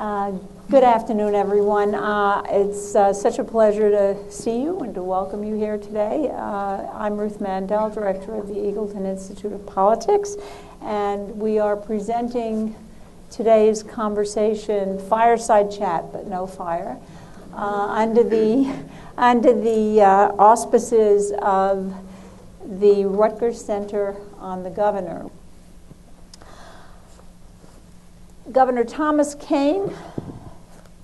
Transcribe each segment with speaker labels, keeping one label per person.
Speaker 1: Good afternoon, everyone. It's such a pleasure to see you and to welcome you here today. I'm Ruth Mandel, Director of the Eagleton Institute of Politics, and we are presenting today's conversation, fireside chat, but no fire, under the auspices of the Rutgers Center on the Governor. Governor Thomas Kean,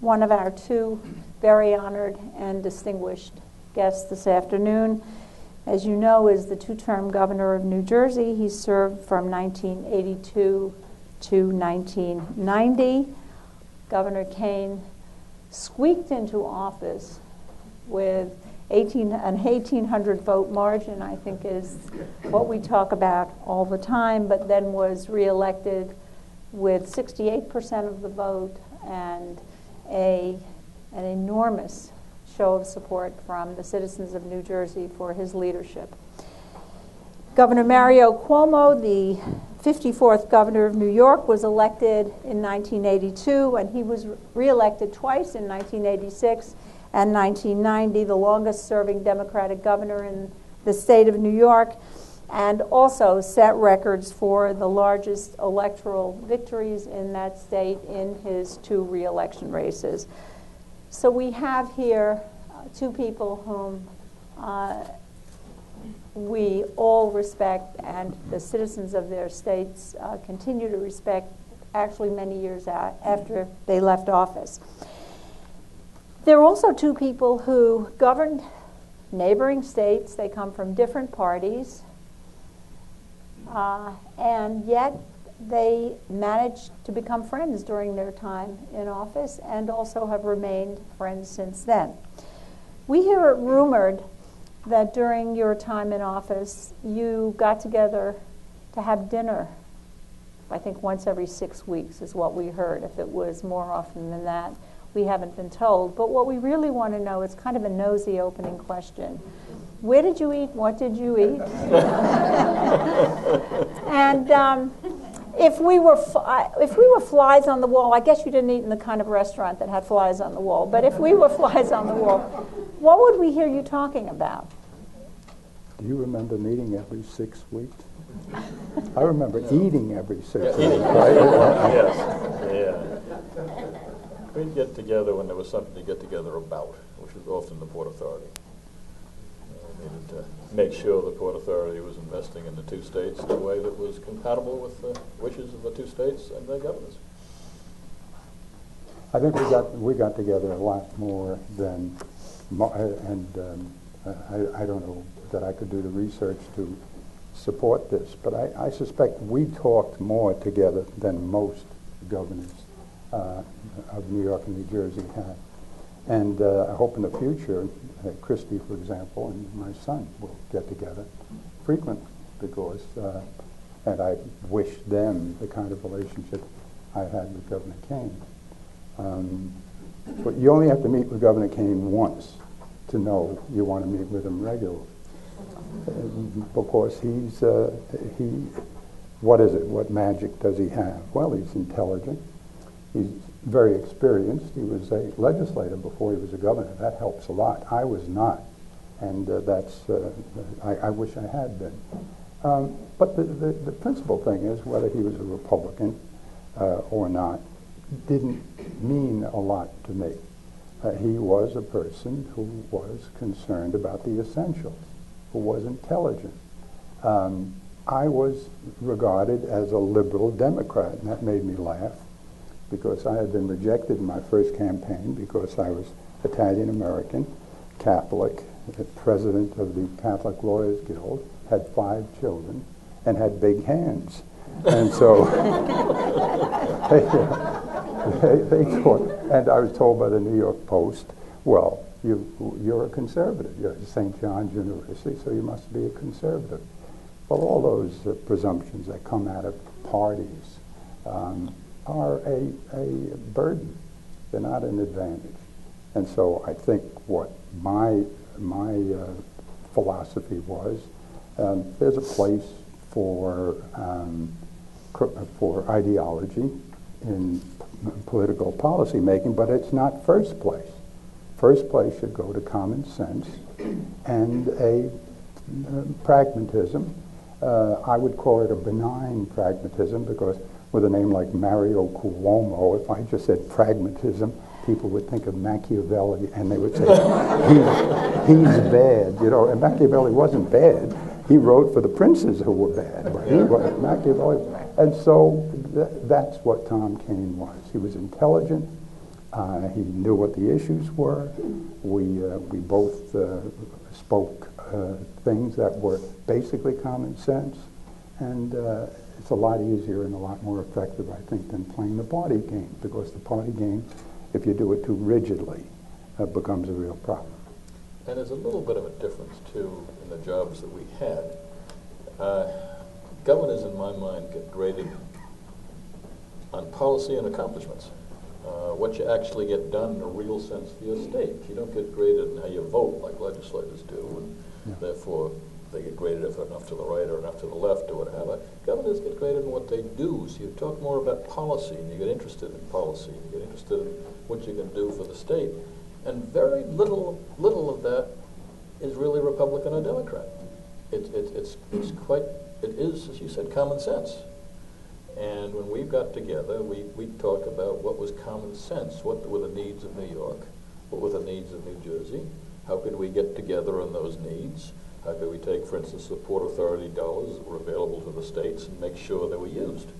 Speaker 1: one of our two very honored and distinguished guests this afternoon, as you know, is the two-term governor of New Jersey. He served from 1982 to 1990. Governor Kean squeaked into office with an 1,800 vote margin, I think is what we talk about all the time, but then was reelected with 68% of the vote and an enormous show of support from the citizens of New Jersey for his leadership. Governor Mario Cuomo, the 54th governor of New York, was elected in 1982, and he was reelected twice in 1986 and 1990, the longest-serving Democratic governor in the state of New York, and also set records for the largest electoral victories in that state in his two re-election races. So we have here two people whom we all respect, and the citizens of their states continue to respect, actually many years after they left office. There are also two people who governed neighboring states. They come from different parties. And yet they managed to become friends during their time in office and also have remained friends since then. We hear it rumored that during your time in office, you got together to have dinner. I think once every 6 weeks is what we heard. If it was more often than that, we haven't been told. But what we really want to know is kind of a nosy opening question. Where did you eat? What did you eat? And if we were flies on the wall, I guess you didn't eat in the kind of restaurant that had flies on the wall, but if we were flies on the wall, what would we hear you talking about?
Speaker 2: Do you remember meeting every 6 weeks? I remember eating every 6 weeks.
Speaker 3: Right? Yes, yeah. We'd get together when there was something to get together about, which was often the Port Authority. Needed to make sure the Port Authority was investing in the two states in a way that was compatible with the wishes of the two states and their governors.
Speaker 2: I think we got together a lot more than, I don't know that I could do the research to support this, but I suspect we talked more together than most governors of New York and New Jersey have. And I hope in the future, Christy, for example, and my son will get together frequently because, and I wish them the kind of relationship I had with Governor Kean. But you only have to meet with Governor Kean once to know you want to meet with him regularly. Because what is it? What magic does he have? Well, he's intelligent. He's very experienced. He was a legislator before he was a governor. That helps a lot. I was not, and I wish I had been. But the principal thing is whether he was a Republican or not didn't mean a lot to me. He was a person who was concerned about the essentials, who was intelligent. I was regarded as a liberal Democrat, and that made me laugh, because I had been rejected in my first campaign because I was Italian-American, Catholic, president of the Catholic Lawyers Guild, had 5 children, and had big hands. And so they thought, and I was told by the New York Post, well, you're a conservative. You're at St. John's University, so you must be a conservative. Well, all those presumptions that come out of parties are a burden. They're not an advantage. And so I think what my philosophy was, there's a place for ideology in political policy making, but it's not first place. First place should go to common sense and a pragmatism. I would call it a benign pragmatism, because with a name like Mario Cuomo, if I just said pragmatism, people would think of Machiavelli, and they would say, he's bad, you know, and Machiavelli wasn't bad. He wrote for the princes who were bad, but he was Machiavelli. And so that's what Tom Kean was. He was intelligent. He knew what the issues were. We both spoke things that were basically common sense, and it's a lot easier and a lot more effective, I think, than playing the party game, because the party game, if you do it too rigidly, becomes a real problem.
Speaker 3: And there's a little bit of a difference, too, in the jobs that we had. Governors, in my mind, get graded on policy and accomplishments. What you actually get done in a real sense for your state. You don't get graded in how you vote like legislators do, and therefore they get graded if they're enough to the right or enough to the left or whatever. Governors get graded in what they do, so you talk more about policy, and you get interested in policy, and you get interested in what you can do for the state. And very little of that is really Republican or Democrat. It is, as you said, common sense. And when we got together, we talked about what was common sense, what were the needs of New York, what were the needs of New Jersey, how could we get together on those needs, how could we take, for instance, the Port Authority dollars that were available to the states and make sure they were used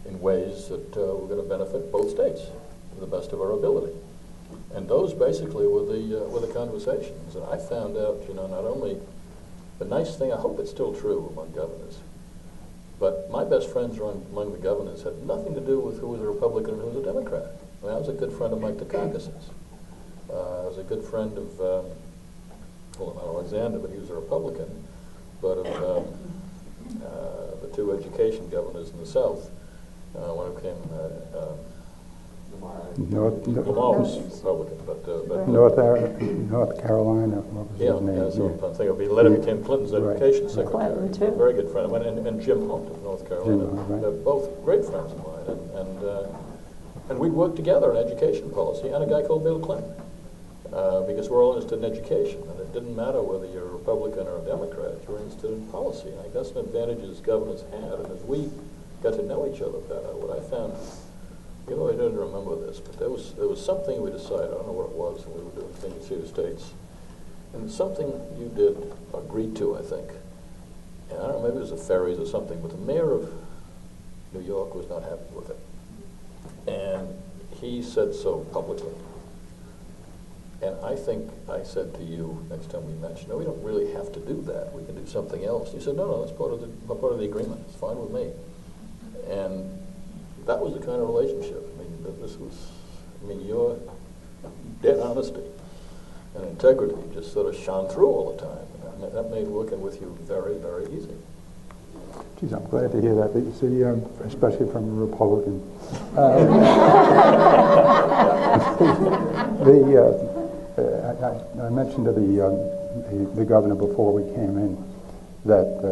Speaker 3: in ways that were going to benefit both states to the best of our ability. And those basically were the conversations. And I found out, you know, not only the nice thing, I hope it's still true among governors, but my best friends among the governors had nothing to do with who was a Republican and who was a Democrat. I mean, I was a good friend of Mike Dukakis's. I was a good friend of, well, not Alexander, but he was a Republican, but of the two education governors in the South. One of them came, Lamar was Republican, but
Speaker 2: North Carolina, what was his name?
Speaker 3: Yeah, so I'm thinking he later became Clinton's education secretary.
Speaker 1: Clinton, too.
Speaker 3: A very good friend, and Jim Hunt of North Carolina. They're both great friends of mine, and we worked together on education policy, and a guy called Bill Clinton, because we're all interested in education, and it didn't matter whether you're a Republican or a Democrat, you were interested in policy, and I think that's an advantage as governors had, and as we got to know each other better, what I found. You know, I didn't remember this, but there was something we decided, I don't know what it was, when we were doing things here in the States, and something you did agreed to, I think. And I don't know, maybe it was the ferries or something, but the mayor of New York was not happy with it. And he said so publicly. And I think I said to you next time we met, no, we don't really have to do that. We can do something else. You said, no, that's part of the agreement. It's fine with me. And that was the kind of relationship. I mean, your dead honesty and integrity just sort of shone through all the time. And that made working with you very, very easy.
Speaker 2: Geez, I'm glad to hear that. But you see, especially from a Republican. I mentioned to the governor before we came in that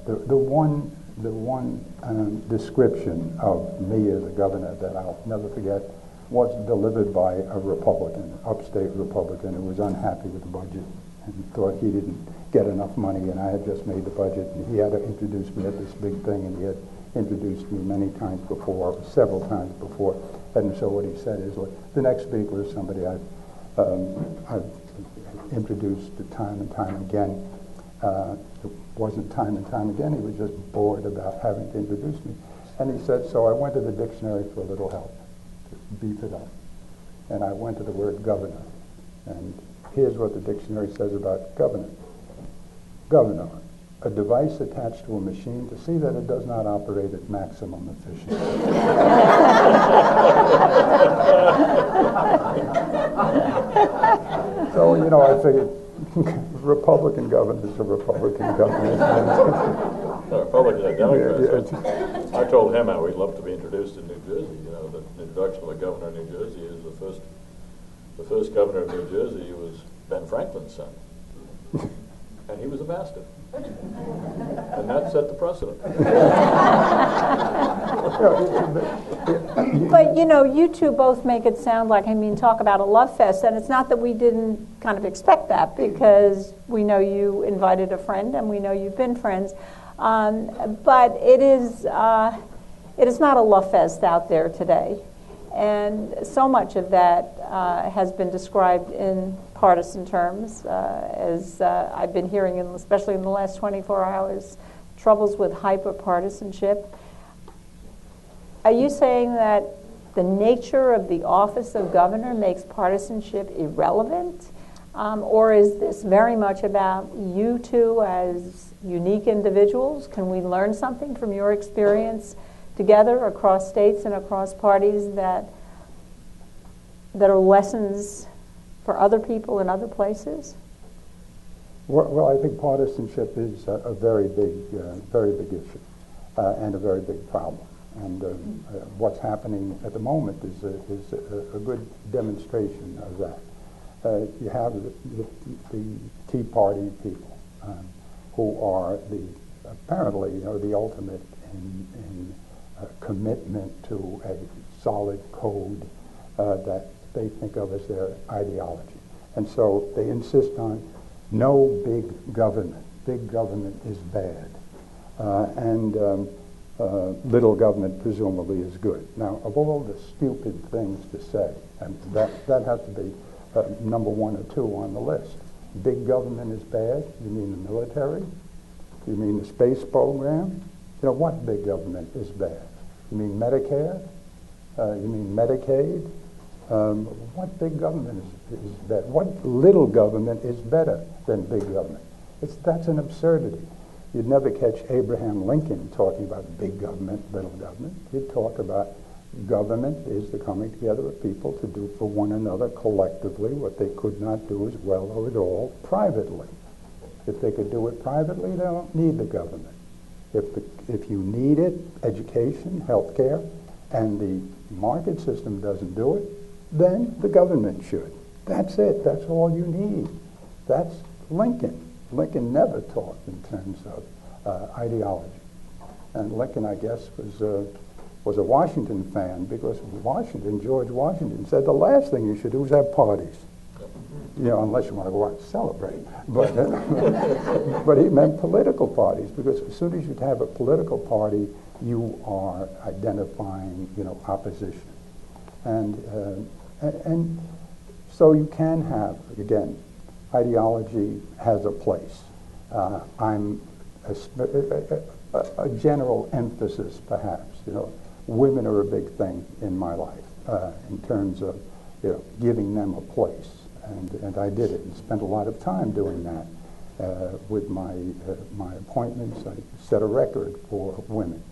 Speaker 2: the one description of me as a governor that I'll never forget was delivered by a Republican, upstate Republican, who was unhappy with the budget and thought he didn't get enough money, and I had just made the budget, and he had to introduce me at this big thing, and he had introduced me many times before, several times before, and so what he said is, well, the next speaker is somebody I've introduced time and time again. It wasn't time and time again, he was just bored about having to introduce me. And he said, so I went to the dictionary for a little help, to beef it up. And I went to the word governor. And here's what the dictionary says about governor. Governor, a device attached to a machine to see that it does not operate at maximum efficiency. So, you know, I figured Republican governors are Republican governors.
Speaker 3: Republicans are Democrats. I told him how we'd love to be introduced in New Jersey. You know, the introduction of a governor of New Jersey is the first governor of New Jersey was Ben Franklin's son. And he was a bastard. And that set the precedent.
Speaker 1: But, you two both make it sound like, talk about a love fest, and it's not that we didn't kind of expect that, because we know you invited a friend, and we know you've been friends. But it is not a love fest out there today. And so much of that has been described in partisan terms, as I've been hearing, especially in the last 24 hours, troubles with hyper-partisanship. Are you saying that the nature of the office of governor makes partisanship irrelevant? Or is this very much about you two as unique individuals? Can we learn something from your experience together across states and across parties that are lessons for other people in other places?
Speaker 2: Well, I think partisanship is a very big issue and a very big problem. And what's happening at the moment is a good demonstration of that. You have the Tea Party people who are apparently the ultimate in commitment to a solid code that they think of as their ideology. And so they insist on no big government. Big government is bad. Little government presumably is good. Now, of all the stupid things to say, and that has to be number 1 or 2 on the list. Big government is bad? You mean the military? You mean the space program? What big government is bad? You mean Medicare? You mean Medicaid? What big government is bad? What little government is better than big government? That's an absurdity. You'd never catch Abraham Lincoln talking about big government, little government. He'd talk about government is the coming together of people to do for one another collectively what they could not do as well or at all privately. If they could do it privately, they don't need the government. If you need it, education, health care, and the market system doesn't do it, then the government should. That's it. That's all you need. That's Lincoln. Lincoln never talked in terms of ideology. And Lincoln, I guess, was a Washington fan, because George Washington said the last thing you should do is have parties. Unless you want to go out and celebrate. But, but he meant political parties, because as soon as you have a political party, you are identifying, opposition. And so you can have, again, ideology has a place. I'm a general emphasis, perhaps. Women are a big thing in my life in terms of giving them a place, and I did it and spent a lot of time doing that with my appointments. I set a record for women.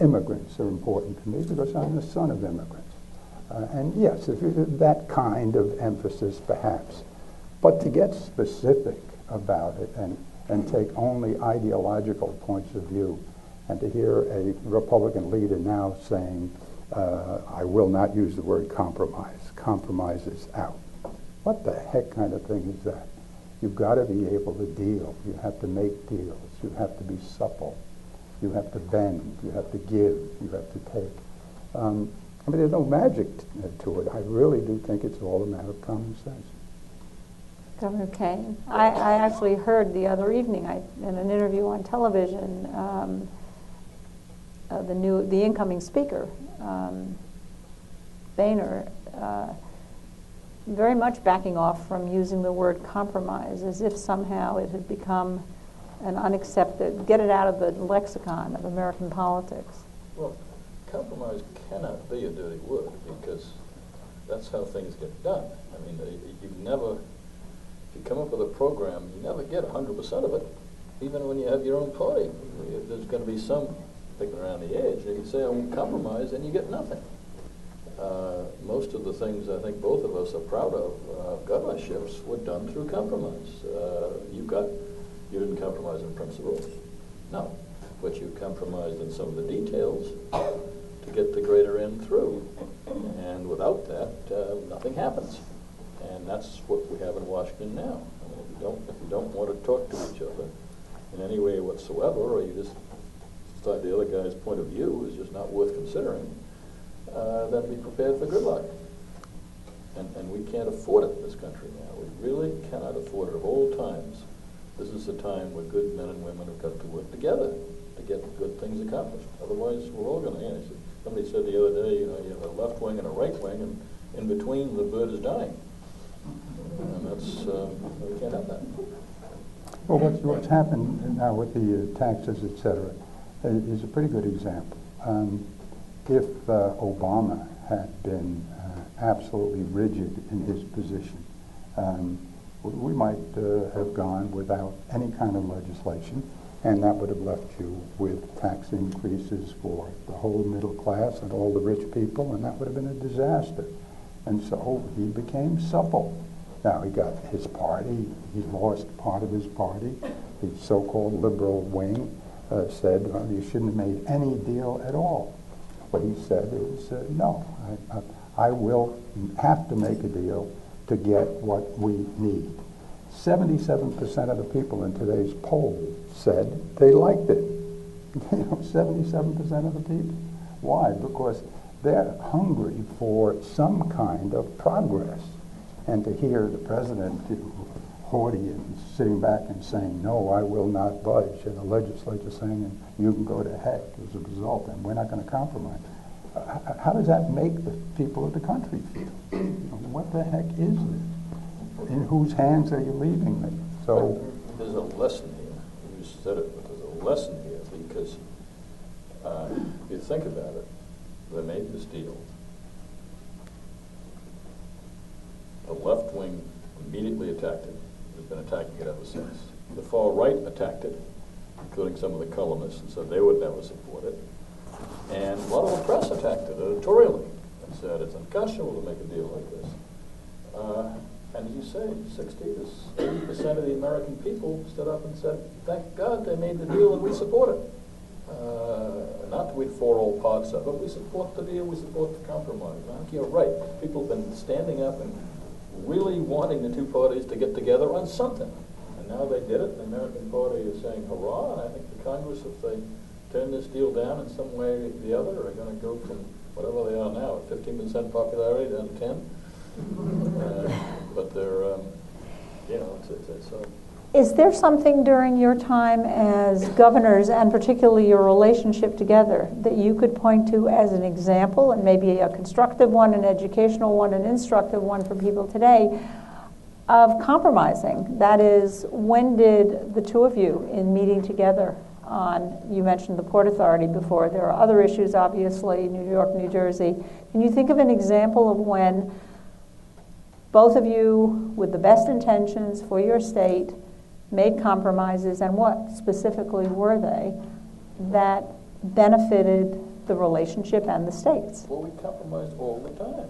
Speaker 2: Immigrants are important to me because I'm the son of immigrants. And yes, that kind of emphasis, perhaps. But to get specific about it and take only ideological points of view, and to hear a Republican leader now saying, I will not use the word compromise. Compromise is out. What the heck kind of thing is that? You've got to be able to deal. You have to make deals. You have to be supple. You have to bend. You have to give. You have to take. There's no magic to it. I really do think it's all a matter of common sense.
Speaker 1: Governor Kean, I actually heard the other evening in an interview on television, the incoming speaker, Boehner, very much backing off from using the word compromise, as if somehow it had become an unaccepted, get it out of the lexicon of American politics.
Speaker 3: Well, compromise cannot be a dirty word, because that's how things get done. You never, if you come up with a program, you never get 100% of it, even when you have your own party. There's going to be some picking around the edge. You can say, I won't compromise, and you get nothing. Most of the things I think both of us are proud of, governorships, were done through compromise. You didn't compromise in principle, no, but you compromised in some of the details to get the greater end through. And without that, nothing happens. And that's what we have in Washington now. If you don't want to talk to each other in any way whatsoever, or you just the other guy's point of view is just not worth considering, then be prepared for good luck. And we can't afford it in this country now. We really cannot afford it. Of all times, this is the time where good men and women have got to work together to get good things accomplished. Otherwise, we're all going to end. Somebody said the other day, you have a left wing and a right wing, and in between, the bird is dying. And that's, we can't have that.
Speaker 2: Well, what's happened now with the taxes, et cetera, is a pretty good example. If Obama had been absolutely rigid in his position, we might have gone without any kind of legislation, and that would have left you with tax increases for the whole middle class and all the rich people, and that would have been a disaster. And so he became supple. Now, he got his party, he lost part of his party. The so-called liberal wing said, well, you shouldn't have made any deal at all. What he said is, no, I will have to make a deal to get what we need. 77% of the people in today's poll said they liked it. 77% of the people. Why? Because they're hungry for some kind of progress. And to hear the president haughty and sitting back and saying, no, I will not budge, and the legislature saying, you can go to heck as a result, and we're not going to compromise. How does that make the people of the country feel? What the heck is this? In whose hands are you leaving me? So
Speaker 3: there's a lesson here. You said it, but there's a lesson here because if you think about it, they made this deal. The left wing immediately attacked it. Has been attacking it ever since. The far right attacked it, including some of the columnists, and said they would never support it. And a lot of the press attacked it editorially and said it's unconscionable to make a deal like this. And as you say, 60 to 80% of the American people stood up and said, thank God they made the deal and we support it. Not that we'd for all parts of it, we support the deal, we support the compromise. I think you're right. People have been standing up and really wanting the two parties to get together on something. And now they did it. The American Party is saying hurrah, and I think the Congress, if they turn this deal down in some way or the other, are going to go from whatever they are now, at 15% popularity down to 10. But they're, it's
Speaker 1: Is there something during your time as governors, and particularly your relationship together, that you could point to as an example, and maybe a constructive one, an educational one, an instructive one for people today, of compromising? That is, when did the two of you, in meeting together on, you mentioned the Port Authority before, there are other issues, obviously, New York, New Jersey. Can you think of an example of when both of you, with the best intentions for your state, made compromises, and what specifically were they that benefited the relationship and the states?
Speaker 3: Well, we compromised all the time.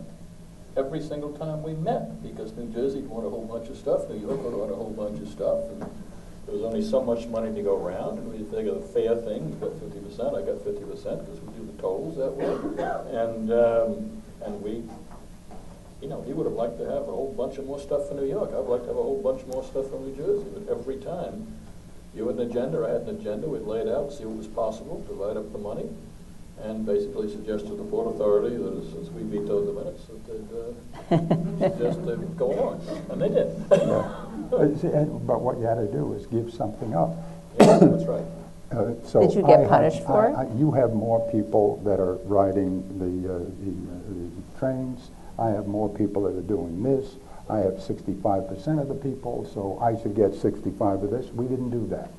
Speaker 3: Every single time we met, because New Jersey wanted a whole bunch of stuff, New York wanted a whole bunch of stuff, and there was only so much money to go around, and we figured a fair thing, you got 50%, I got 50%, because we do the tolls that way, and we, he would have liked to have a whole bunch of more stuff for New York. I'd like to have a whole bunch more stuff from New Jersey. But every time you had an agenda, I had an agenda, we'd lay it out, see what was possible, divide up the money, and basically suggest to the Port Authority that since we vetoed the minutes, that they'd suggest they would go on. And they did.
Speaker 2: but what you had to do is give something up.
Speaker 3: Yeah, that's right.
Speaker 2: So
Speaker 1: did you get punished for it?
Speaker 2: You have more people that are riding the trains. I have more people that are doing this. I have 65% of the people, so I should get 65 of this. We didn't do that.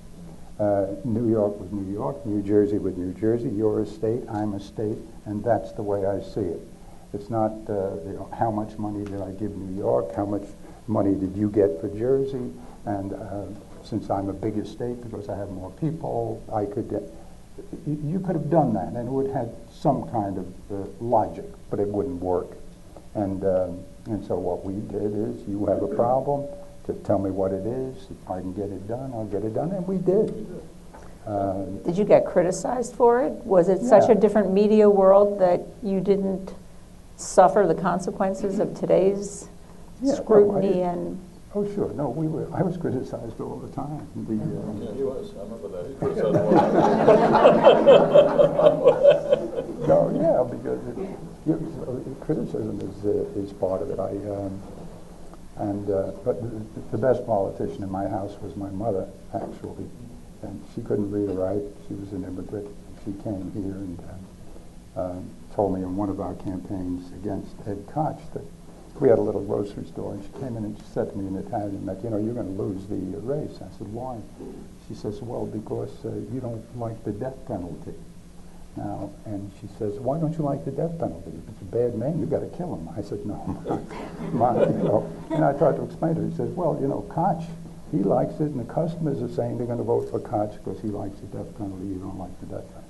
Speaker 2: New York with New York, New Jersey with New Jersey. You're a state, I'm a state, and that's the way I see it. It's not how much money did I give New York, how much money did you get for Jersey, and since I'm a bigger state because I have more people, I could get. You could have done that, and it would have had some kind of logic, but it wouldn't work. And so what we did is, you have a problem, to tell me what it is. If I can get it done, I'll get it done, and we did.
Speaker 1: Did you get criticized for it? Was it such a different media world that you didn't suffer the consequences of today's scrutiny?
Speaker 2: Oh, sure. No, I was criticized all the time.
Speaker 3: Yeah, he was. I remember that. He criticized one.
Speaker 2: No, yeah, because criticism is part of it. But the best politician in my house was my mother, actually, and she couldn't read or write. She was an immigrant. She came here and told me in one of our campaigns against Ed Koch that we had a little grocery store, and she came in and she said to me in Italian that, you're going to lose the race. I said, why? She says, well, because you don't like the death penalty. Now, and she says, why don't you like the death penalty? If it's a bad man, you've got to kill him. I said, no, And I tried to explain to her. He says, well, Koch, he likes it, and the customers are saying they're going to vote for Koch because he likes the death penalty. You don't like the death penalty.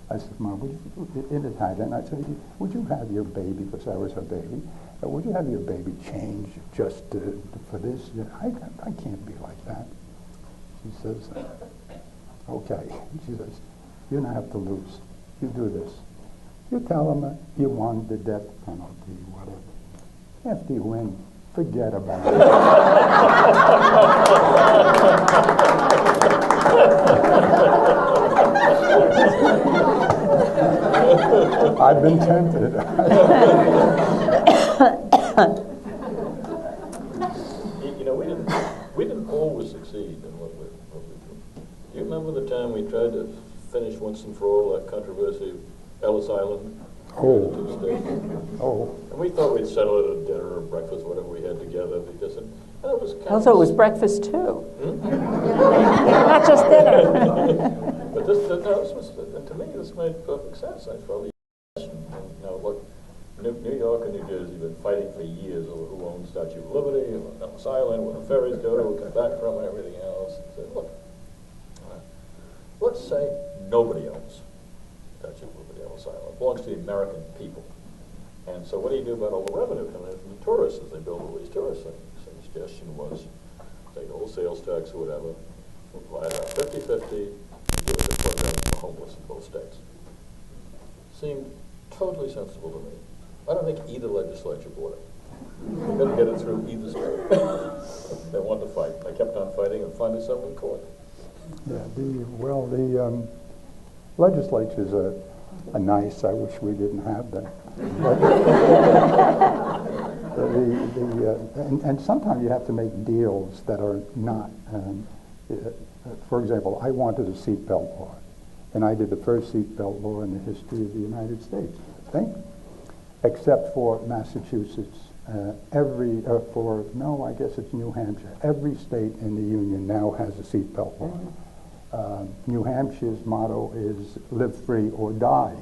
Speaker 2: I said, Mom, in Italian, I said, would you have your baby, because I was her baby, would you have your baby change just for this? I can't be like that. She says, okay. She says, you're going to have to lose. You do this. You tell them you want the death penalty, whatever. After you win, forget about it. I've been tempted.
Speaker 3: We didn't always succeed in what we do. Do you remember the time we tried to finish once and for all that controversy of Ellis Island?
Speaker 2: Oh.
Speaker 3: And we thought we'd settle it at dinner or breakfast, whatever we had together, because it was kind
Speaker 1: Also, it was breakfast too. Not just dinner.
Speaker 3: But to me, this made perfect sense. I felt look, New York and New Jersey have been fighting for years over who owns Statue of Liberty, and Ellis Island, where the ferries go, who come back from, and everything else. And said, look, let's say nobody owns Statue of Liberty, Ellis Island. It belongs to the American people. And so what do you do about all the revenue coming in from the tourists as they build all these tourist things? So the suggestion was take a whole sales tax or whatever, apply it out 50-50, and give us a program for the homeless in both states. Seemed totally sensible to me. I don't think either legislature bought it. They couldn't get it through either state. They wanted to fight. They kept on fighting and finally settled in court.
Speaker 2: Yeah, the legislatures are nice. I wish we didn't have them. And sometimes you have to make deals that are not. For example, I wanted a seatbelt law, and I did the first seatbelt law in the history of the United States, I think, except for Massachusetts. I guess it's New Hampshire. Every state in the Union now has a seatbelt law. New Hampshire's motto is "Live free or die."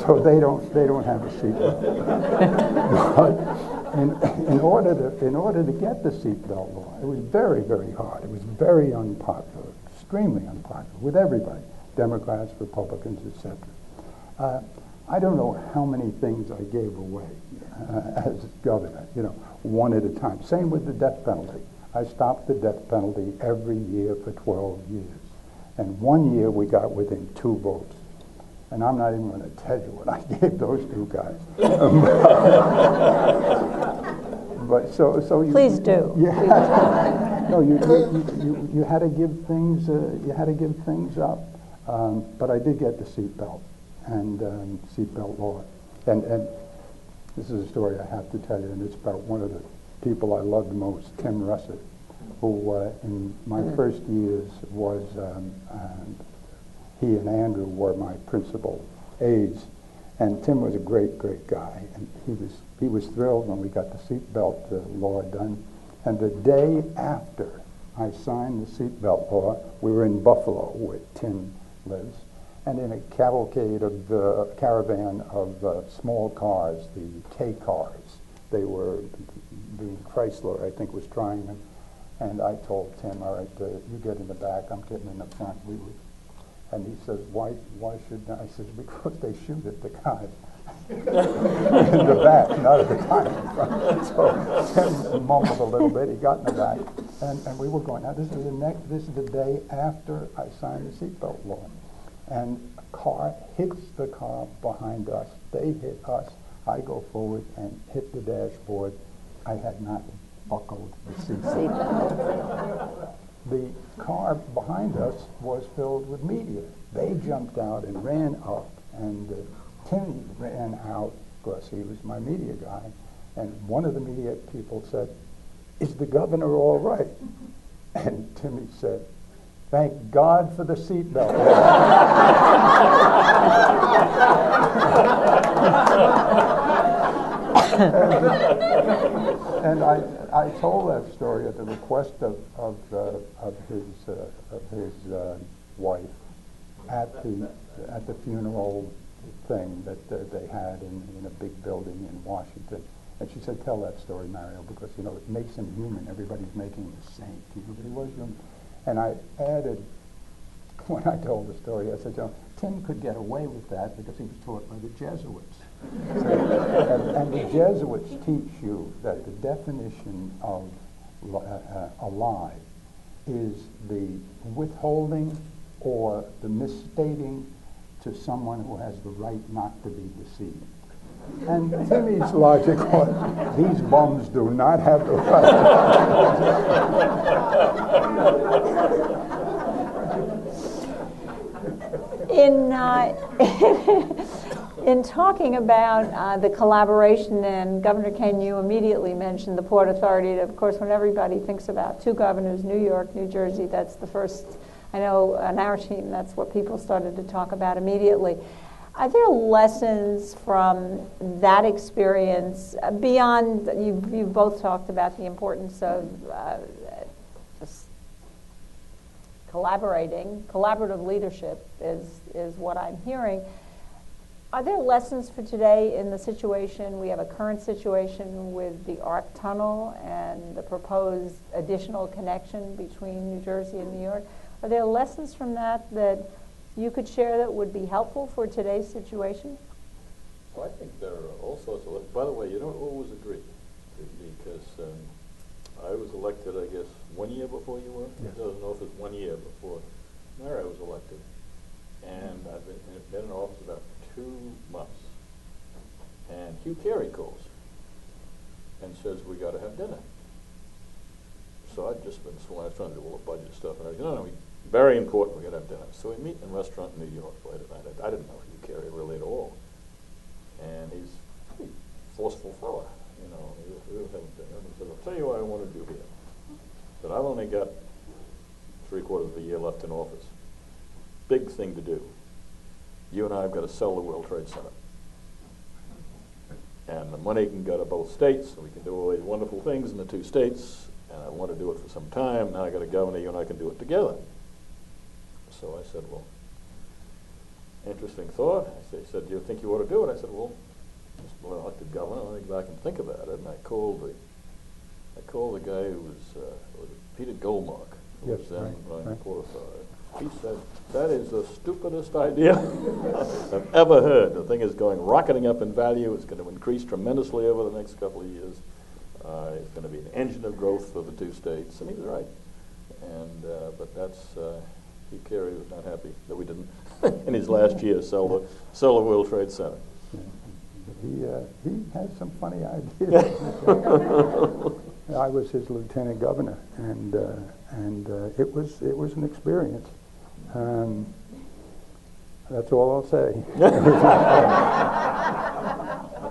Speaker 2: So they don't have a seatbelt. But in order to get the seatbelt law, it was very, very hard. It was very unpopular, extremely unpopular with everybody, Democrats, Republicans, etc. I don't know how many things I gave away as governor, one at a time. Same with the death penalty. I stopped the death penalty every year for 12 years. And one year we got within 2 votes. And I'm not even going to tell you what I gave those 2 guys. But so you
Speaker 1: Please do.
Speaker 2: Yeah. No, you had to give things up. But I did get the seatbelt and seatbelt law. And this is a story I have to tell you, and it's about one of the people I loved most, Tim Russett, who in my first years was, he and Andrew were my principal aides, and Tim was a great, great guy, and he was thrilled when we got the seatbelt law done, and the day after I signed the seatbelt law, we were in Buffalo, where Tim lives, and in a caravan of small cars, the K cars, the Chrysler, I think, was trying them. And I told Tim, all right, you get in the back, I'm getting in the front. And he says, why should I? I says, because they shoot at the guy in the back, not at the guy in the front. So Tim mumbled a little bit. He got in the back, and we were going. Now this is the day after I signed the seatbelt law, and a car hits the car behind us. They hit us. I go forward and hit the dashboard, I had not buckled the seatbelt.
Speaker 1: Seatbelt.
Speaker 2: The car behind us was filled with media. They jumped out and ran up, and Timmy ran out, because he was my media guy, and one of the media people said, "Is the governor all right?" And Timmy said, "Thank God for the seatbelt." And I told that story at the request of his wife at the funeral thing that they had in a big building in Washington. And she said, "Tell that story, Mario, because it makes him human. Everybody's making him a saint, but he was human." And I added, when I told the story, I said, Tim could get away with that because he was taught by the Jesuits. And the Jesuits teach you that the definition of a lie is the withholding or the misstating to someone who has the right not to be deceived. And Timmy's logic was, these bums do not have the
Speaker 1: In talking about the collaboration, and Governor Kean, you immediately mentioned the Port Authority. Of course, when everybody thinks about two governors, New York, New Jersey, that's the first, I know on our team, that's what people started to talk about immediately. Are there lessons from that experience beyond, you've both talked about the importance of just collaborative leadership is what I'm hearing. Are there lessons for today in the situation? We have a current situation with the ARC tunnel and the proposed additional connection between New Jersey and New York. Are there lessons from that you could share that would be helpful for today's situation?
Speaker 3: Well, I think there are all sorts of. By the way, you don't always agree, because I was elected, I guess, 1 year before you were.
Speaker 2: Yes.
Speaker 3: I don't know if it was 1 year before Mario was elected, and I've been in office about 2 months. And Hugh Carey calls and says, "We got to have dinner." So I'd just been sworn. I was trying to do all the budget stuff, and I said, "No, very important. We got to have dinner." So we meet in a restaurant in New York late at night. I didn't know Hugh Carey really at all, and he's a pretty forceful fella, We were having dinner, and he said, "I'll tell you what I want to do here." But I've only got 3/4 of a year left in office. Big thing to do. You and I have got to sell the World Trade Center. And the money can go to both states, and we can do all these wonderful things in the 2 states, and I want to do it for some time. Now I got a governor, you and I can do it together. So I said, "Well, interesting thought." He said, "Do you think you ought to do it?" I said, "Well, just when I elected governor, let me go back and think about it." And I called the guy who was Peter Goldmark, who
Speaker 2: Yes,
Speaker 3: was then running
Speaker 2: right.
Speaker 3: the Port Authority. He said, "That is the stupidest idea I've ever heard. The thing is going rocketing up in value. It's going to increase tremendously over the next couple of years. It's going to be an engine of growth for the 2 states." And he was right. And but that's Hugh Carey was not happy that we didn't in his last year sell the World Trade Center.
Speaker 2: Yeah. He has some funny ideas. I was his lieutenant governor, and it was an experience. That's all I'll say.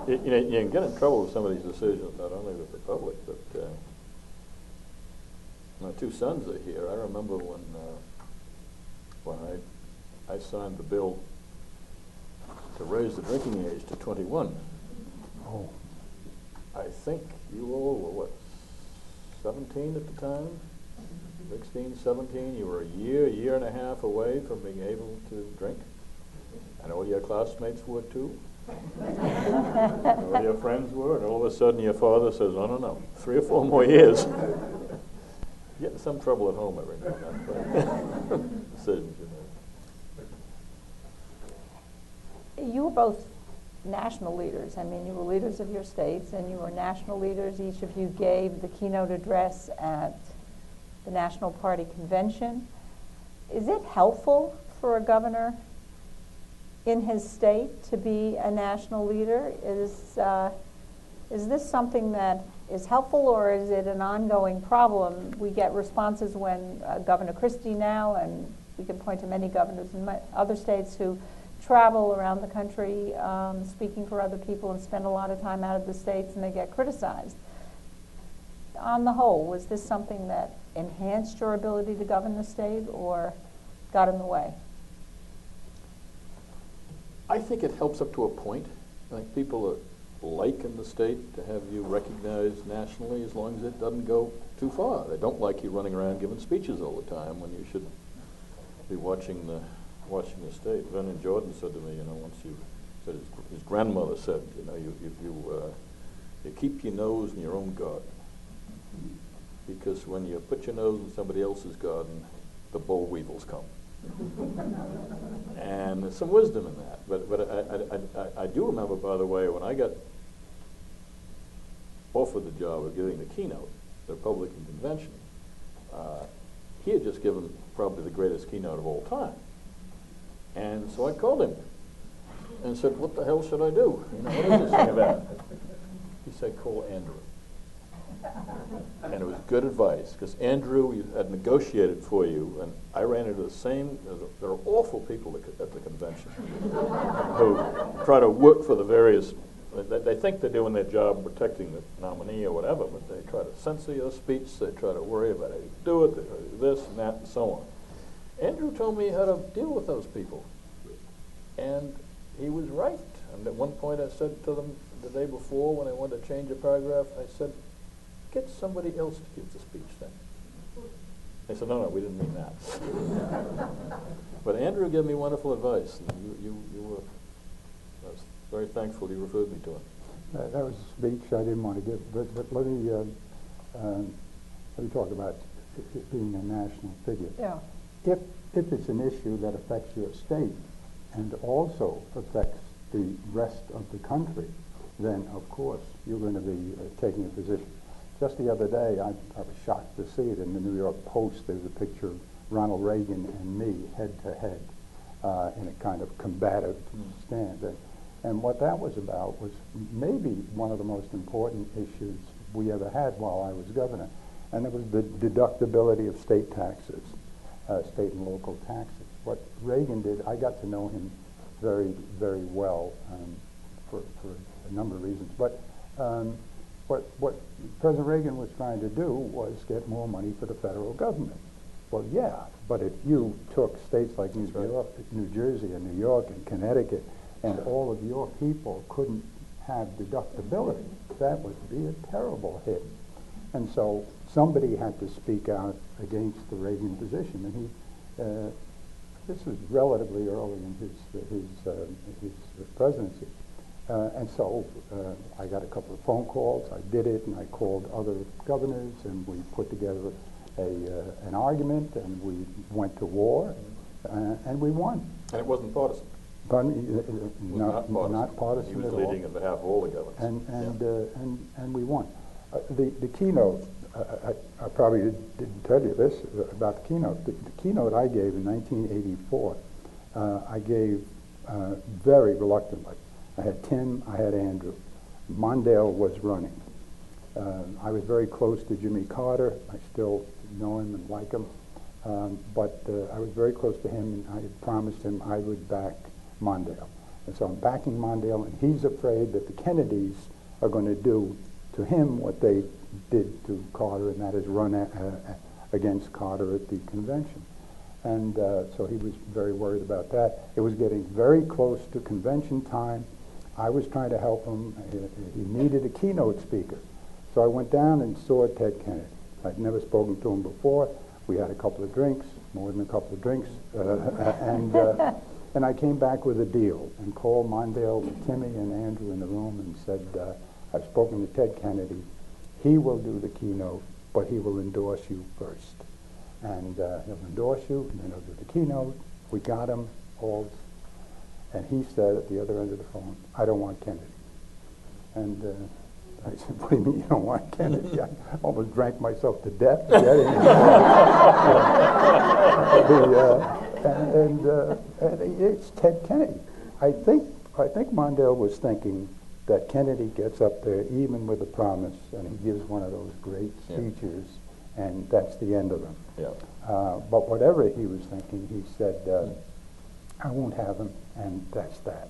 Speaker 3: You can get in trouble with some of these decisions, not only with the public, but my 2 sons are here. I remember when I signed the bill to raise the drinking age to 21.
Speaker 2: Oh.
Speaker 3: I think you all were, 17 at the time? 16, 17? You were a year and a half away from being able to drink. And all your classmates were too. All your friends were, and all of a sudden your father says, no, 3 or 4 more years. You get in some trouble at home every now and then. Decisions you make.
Speaker 1: You were both national leaders. I mean, you were leaders of your states, and you were national leaders. Each of you gave the keynote address at the National Party Convention. Is it helpful for a governor in his state to be a national leader? Is this something that is helpful, or is it an ongoing problem? We get responses when Governor Christie now, and we can point to many governors in other states who travel around the country speaking for other people and spend a lot of time out of the states, and they get criticized. On the whole, was this something that enhanced your ability to govern the state or got in the way?
Speaker 3: I think it helps up to a point. I think people like in the state to have you recognized nationally as long as it doesn't go too far. They don't like you running around giving speeches all the time when you should be watching the state. Vernon Jordan said to me, once you said his grandmother said, you keep your nose in your own garden, because when you put your nose in somebody else's garden, the boll weevils come. And there's some wisdom in that. But I do remember, by the way, when I got offered the job of giving the keynote, the Republican convention, he had just given probably the greatest keynote of all time. And so I called him and said, what the hell should I do? What is this thing about? He said, call Andrew. And it was good advice, because Andrew had negotiated for you, and I ran into the same, there are awful people at the convention who try to work for the various, they think they're doing their job protecting the nominee or whatever, but they try to censor your speech, they try to worry about how you do it, they try to do this and that and so on. Andrew told me how to deal with those people, and he was right. And at one point I said to them the day before when I wanted to change a paragraph, I said, get somebody else to give the speech then. They said, no, we didn't mean that. But Andrew gave me wonderful advice, and I was very thankful you referred me to him.
Speaker 2: That was a speech I didn't want to give, but let me talk about it being a national figure.
Speaker 1: Yeah.
Speaker 2: If it's an issue that affects your state and also affects the rest of the country, then of course you're going to be taking a position. Just the other day, I was shocked to see it in the New York Post. There's a picture of Ronald Reagan and me head to head in a kind of combative stand. And what that was about was maybe one of the most important issues we ever had while I was governor, and it was the deductibility of state taxes, state and local taxes. What Reagan did, I got to know him very, very well for a number of reasons. But what President Reagan was trying to do was get more money for the federal government. Well, yeah, but if you took states like New Jersey and New York and Connecticut, and all of your people couldn't have deductibility, that would be a terrible hit. And so somebody had to speak out against the Reagan position, and he. This was relatively early in his presidency. And so I got a couple of phone calls. I did it, and I called other governors, and we put together an argument, and we went to war, and we won.
Speaker 3: And it wasn't partisan.
Speaker 2: Not partisan.
Speaker 3: He was
Speaker 2: at all.
Speaker 3: leading on behalf of all the governors.
Speaker 2: And we won. The keynote, I probably didn't tell you this about the keynote. The keynote I gave in 1984, I gave very reluctantly. I had Tim, I had Andrew. Mandel was running. I was very close to Jimmy Carter. I still know him and like him. But I was very close to him, and I had promised him I would back Mandel. And so I'm backing Mandel, and he's afraid that the Kennedys are going to do to him what they did to Carter, and that is run against Carter at the convention. And so he was very worried about that. It was getting very close to convention time. I was trying to help him. He needed a keynote speaker. So I went down and saw Ted Kennedy. I'd never spoken to him before. We had a couple of drinks, more than a couple of drinks, and I came back with a deal and called Mandel, Timmy, and Andrew in the room and said, I've spoken to Ted Kennedy. He will do the keynote, but he will endorse you first. And he'll endorse you, and then he'll do the keynote. We got him all, and he said at the other end of the phone, I don't want Kennedy. And I said, what do you mean you don't want Kennedy? I almost drank myself to death getting and it's Ted Kennedy. I think Mandel was thinking that Kennedy gets up there even with a promise, and he gives one of those great speeches, and that's the end of them.
Speaker 3: Yeah.
Speaker 2: But whatever he was thinking, he said, I won't have him, and that's that.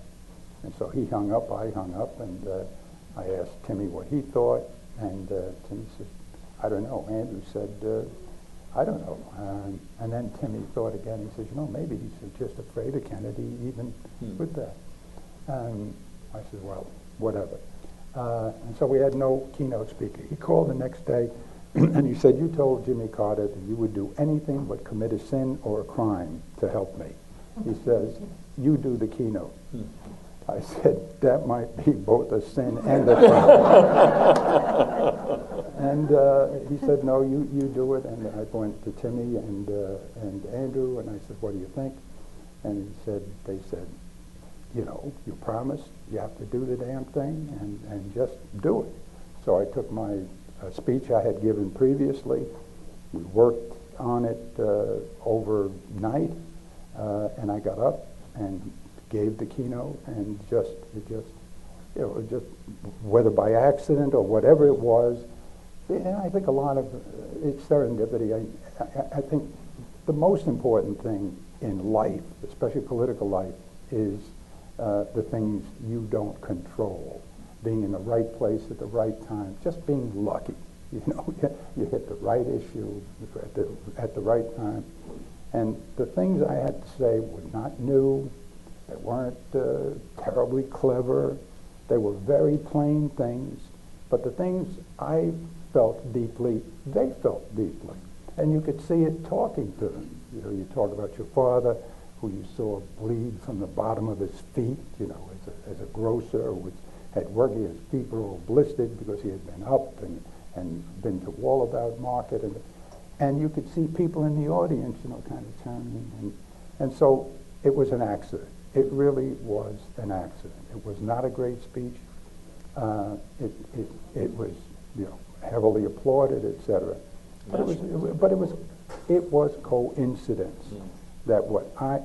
Speaker 2: And so he hung up, I hung up, and I asked Timmy what he thought, and Timmy said, I don't know. Andrew said, I don't know. And then Timmy thought again. He says, maybe he's just afraid of Kennedy even with that. I said, well, whatever. And so we had no keynote speaker. He called the next day, and he said, you told Jimmy Carter that you would do anything but commit a sin or a crime to help me. He says, you do the keynote. I said, that might be both a sin and a crime. And he said, no, you do it. And I went to Timmy and Andrew, and I said, what do you think? And they said, you promised, you have to do the damn thing, and just do it. So I took my speech I had given previously. We worked on it overnight, and I got up and gave the keynote, and just whether by accident or whatever it was, I think a lot of it's serendipity. I think the most important thing in life, especially political life, is the things you don't control. Being in the right place at the right time, just being lucky. You hit the right issue at the right time. And the things I had to say were not new. They weren't terribly clever. They were very plain things. But the things I felt deeply, they felt deeply. And you could see it talking to them. You talk about your father, who you saw bleed from the bottom of his feet, as a grocer who had worked, his feet were all blistered because he had been up and been to Wallabout Market. And you could see people in the audience, kind of turning. And so it was an accident. It really was an accident. It was not a great speech. It was, heavily applauded, etc. But it was coincidence that what I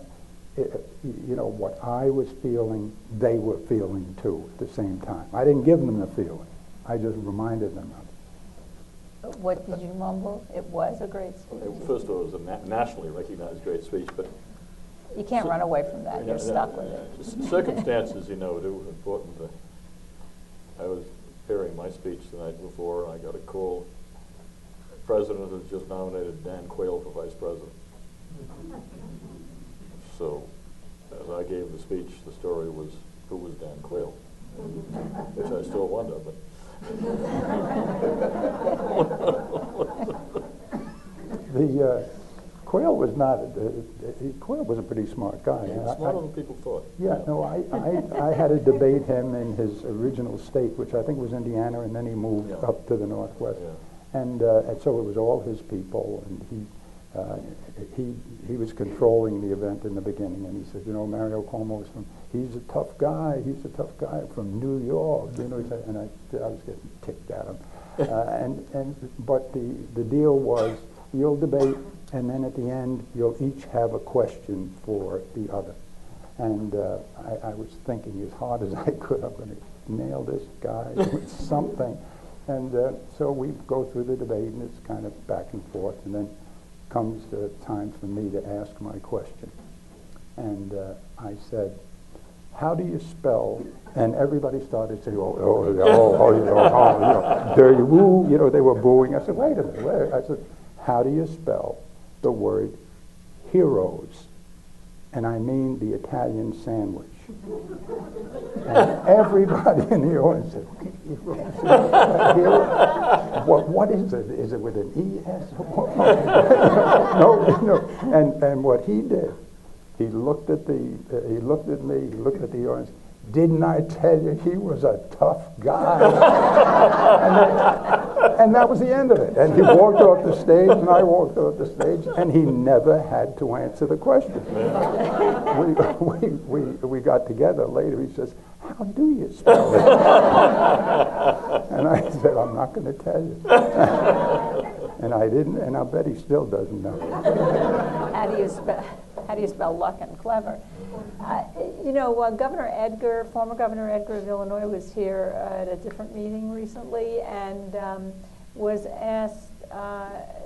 Speaker 2: was feeling, they were feeling too at the same time. I didn't give them the feeling. I just reminded them of it.
Speaker 1: What did you mumble? It was a great speech.
Speaker 3: First of all, it was a nationally recognized great speech, but
Speaker 1: you can't run away from that. You're stuck with it.
Speaker 3: Circumstances, they were important. I was hearing my speech the night before, and I got a call. The president has just nominated Dan Quayle for vice president. So, as I gave the speech, the story was, who was Dan Quayle? Which I still wonder, but...
Speaker 2: Quayle was not. Quayle was a pretty smart guy.
Speaker 3: Yeah, smarter than people thought.
Speaker 2: Yeah, no, I had to debate him in his original state, which I think was Indiana, and then he moved up to the Northwest, and so it was all his people, and he was controlling the event in the beginning, and he said, Mario Cuomo is he's a tough guy from New York, and I was getting ticked at him, but the deal was, you'll debate, and then at the end, you'll each have a question for the other. And I was thinking as hard as I could, I'm going to nail this guy with something. And so we go through the debate, and it's kind of back and forth, and then comes the time for me to ask my question. And I said, how do you spell? And everybody started saying, dirty woo, they were booing. I said, wait a minute. I said, how do you spell the word heroes? And I mean the Italian sandwich. And everybody in the audience said, what is it? Is it with an E-S? No. And what he did, he looked at me, he looked at the audience. Didn't I tell you he was a tough guy? and that was the end of it. And he walked off the stage, and I walked off the stage, and he never had to answer the question. We got together later. He says, how do you spell it? And I said, I'm not going to tell you. And I didn't, and I bet he still doesn't know.
Speaker 1: How do you spell luck and clever? You know, former Governor Edgar of Illinois was here at a different meeting recently and was asked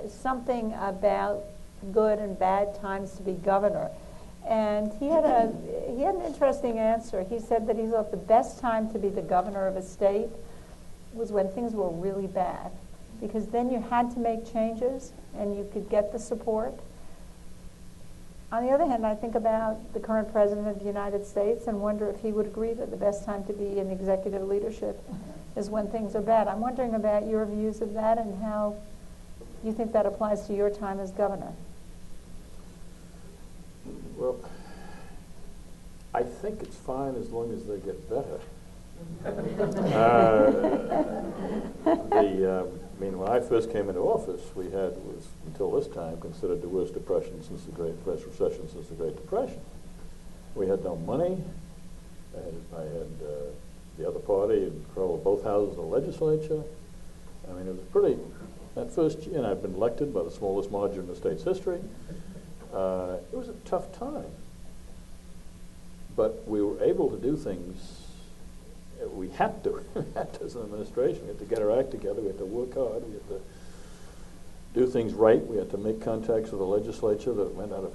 Speaker 1: something about good and bad times to be governor. And he had an interesting answer. He said that he thought the best time to be the governor of a state was when things were really bad, because then you had to make changes and you could get the support. On the other hand, I think about the current president of the United States and wonder if he would agree that the best time to be in executive leadership is when things are bad. I'm wondering about your views of that and how you think that applies to your time as governor.
Speaker 3: Well, I think it's fine as long as they get better. I mean, when I first came into office, we was until this time considered the worst recession since the Great Depression. We had no money. I had the other party in control of both houses of the legislature. I mean, it was pretty. That first year, and I've been elected by the smallest margin in the state's history. It was a tough time, but we were able to do things. We had to as an administration. We had to get our act together. We had to work hard. We had to do things right. We had to make contacts with the legislature that went out of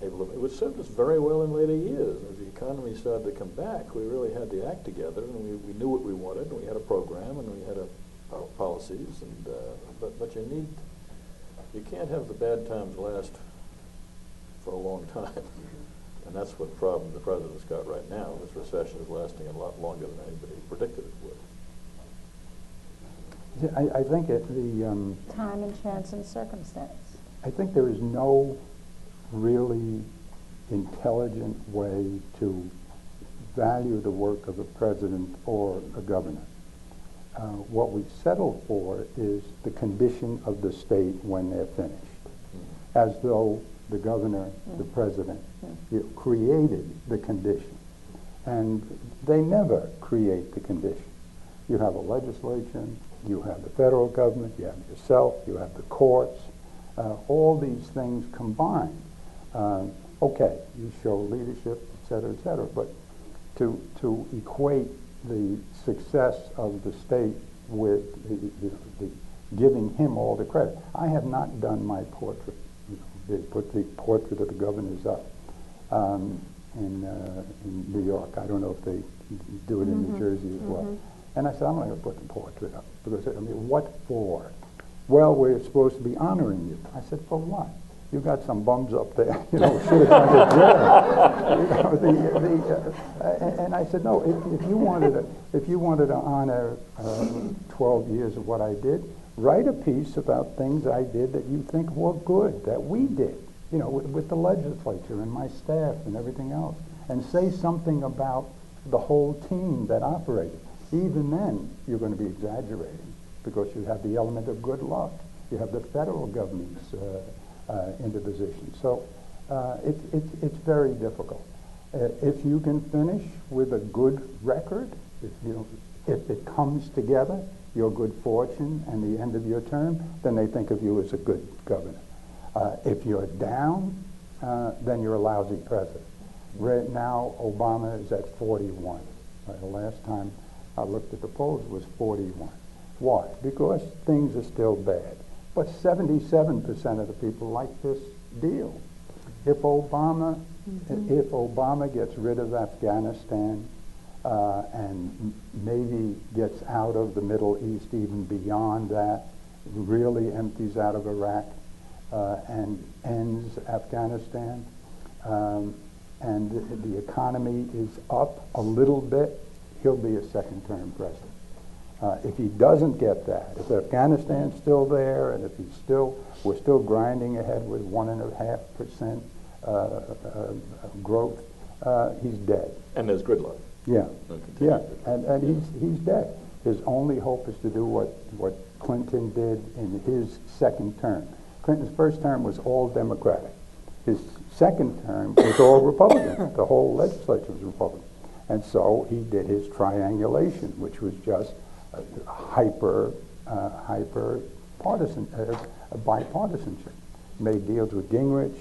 Speaker 3: able to. It was served us very well in later years. As the economy started to come back, we really had the act together, and we knew what we wanted, and we had a program, and we had our policies. And but you can't have the bad times last for a long time. And that's what problem the president's got right now. This recession is lasting a lot longer than anybody predicted it would.
Speaker 2: I think
Speaker 1: Time and chance and circumstance.
Speaker 2: I think there is no really intelligent way to value the work of a president or a governor. What we settle for is the condition of the state when they're finished, as though the governor, the president, created the condition. And they never create the condition. You have a legislature, you have the federal government, you have yourself, you have the courts, all these things combined. Okay, you show leadership, et cetera, but to equate the success of the state with the giving him all the credit. I have not done my portrait. They put the portrait of the governors up in New York. I don't know if they do it in New Jersey as well. And I said, I'm not going to put the portrait up. Because, I mean, what for? Well, we're supposed to be honoring you. I said, for what? You got some bums up there, should have gone to jail. And I said, no, if you wanted to honor 12 years of what I did, write a piece about things I did that you think were good, that we did, with the legislature and my staff and everything else, and say something about the whole team that operated. Even then, you're going to be exaggerating because you have the element of good luck. You have the federal government's interposition. So it's very difficult. If you can finish with a good record, if it comes together, your good fortune and the end of your term, then they think of you as a good governor. If you're down, then you're a lousy president. Right now, Obama is at 41. The last time I looked at the polls was 41. Why? Because things are still bad. But 77% of the people like this deal. If Obama gets rid of Afghanistan and maybe gets out of the Middle East even beyond that, really empties out of Iraq and ends Afghanistan, and the economy is up a little bit, he'll be a second-term president. If he doesn't get that, if Afghanistan's still there, and if we're still grinding ahead with 1.5% growth, he's dead.
Speaker 3: And there's gridlock.
Speaker 2: Yeah, and he's dead. His only hope is to do what Clinton did in his second term. Clinton's first term was all Democratic. His second term was all Republican. The whole legislature was Republican. And so he did his triangulation, which was just hyper partisan, bipartisanship. Made deals with Gingrich,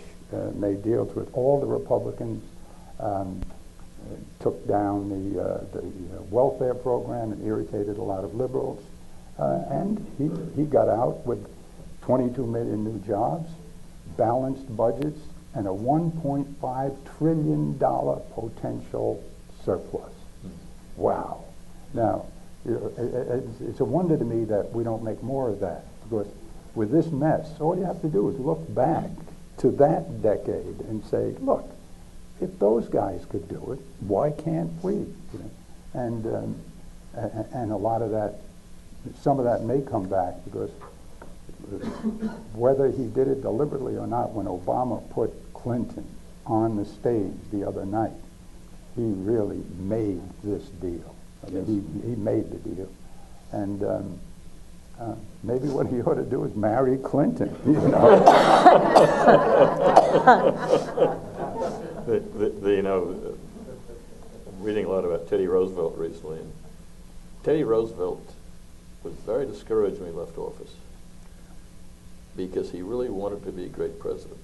Speaker 2: made deals with all the Republicans. took down the welfare program and irritated a lot of liberals. And he got out with 22 million new jobs, balanced budgets, and a $1.5 trillion potential surplus. Wow. Now, it's a wonder to me that we don't make more of that, because with this mess, all you have to do is look back to that decade and say, look, if those guys could do it, why can't we? You know? And a lot of that, some of that may come back, because whether he did it deliberately or not, when Obama put Clinton on the stage the other night, he really made this deal. I mean, he made the deal. And maybe what he ought to do is marry Clinton, you know?
Speaker 3: You know, I'm reading a lot about Teddy Roosevelt recently, and Teddy Roosevelt was very discouraged when he left office because he really wanted to be a great president.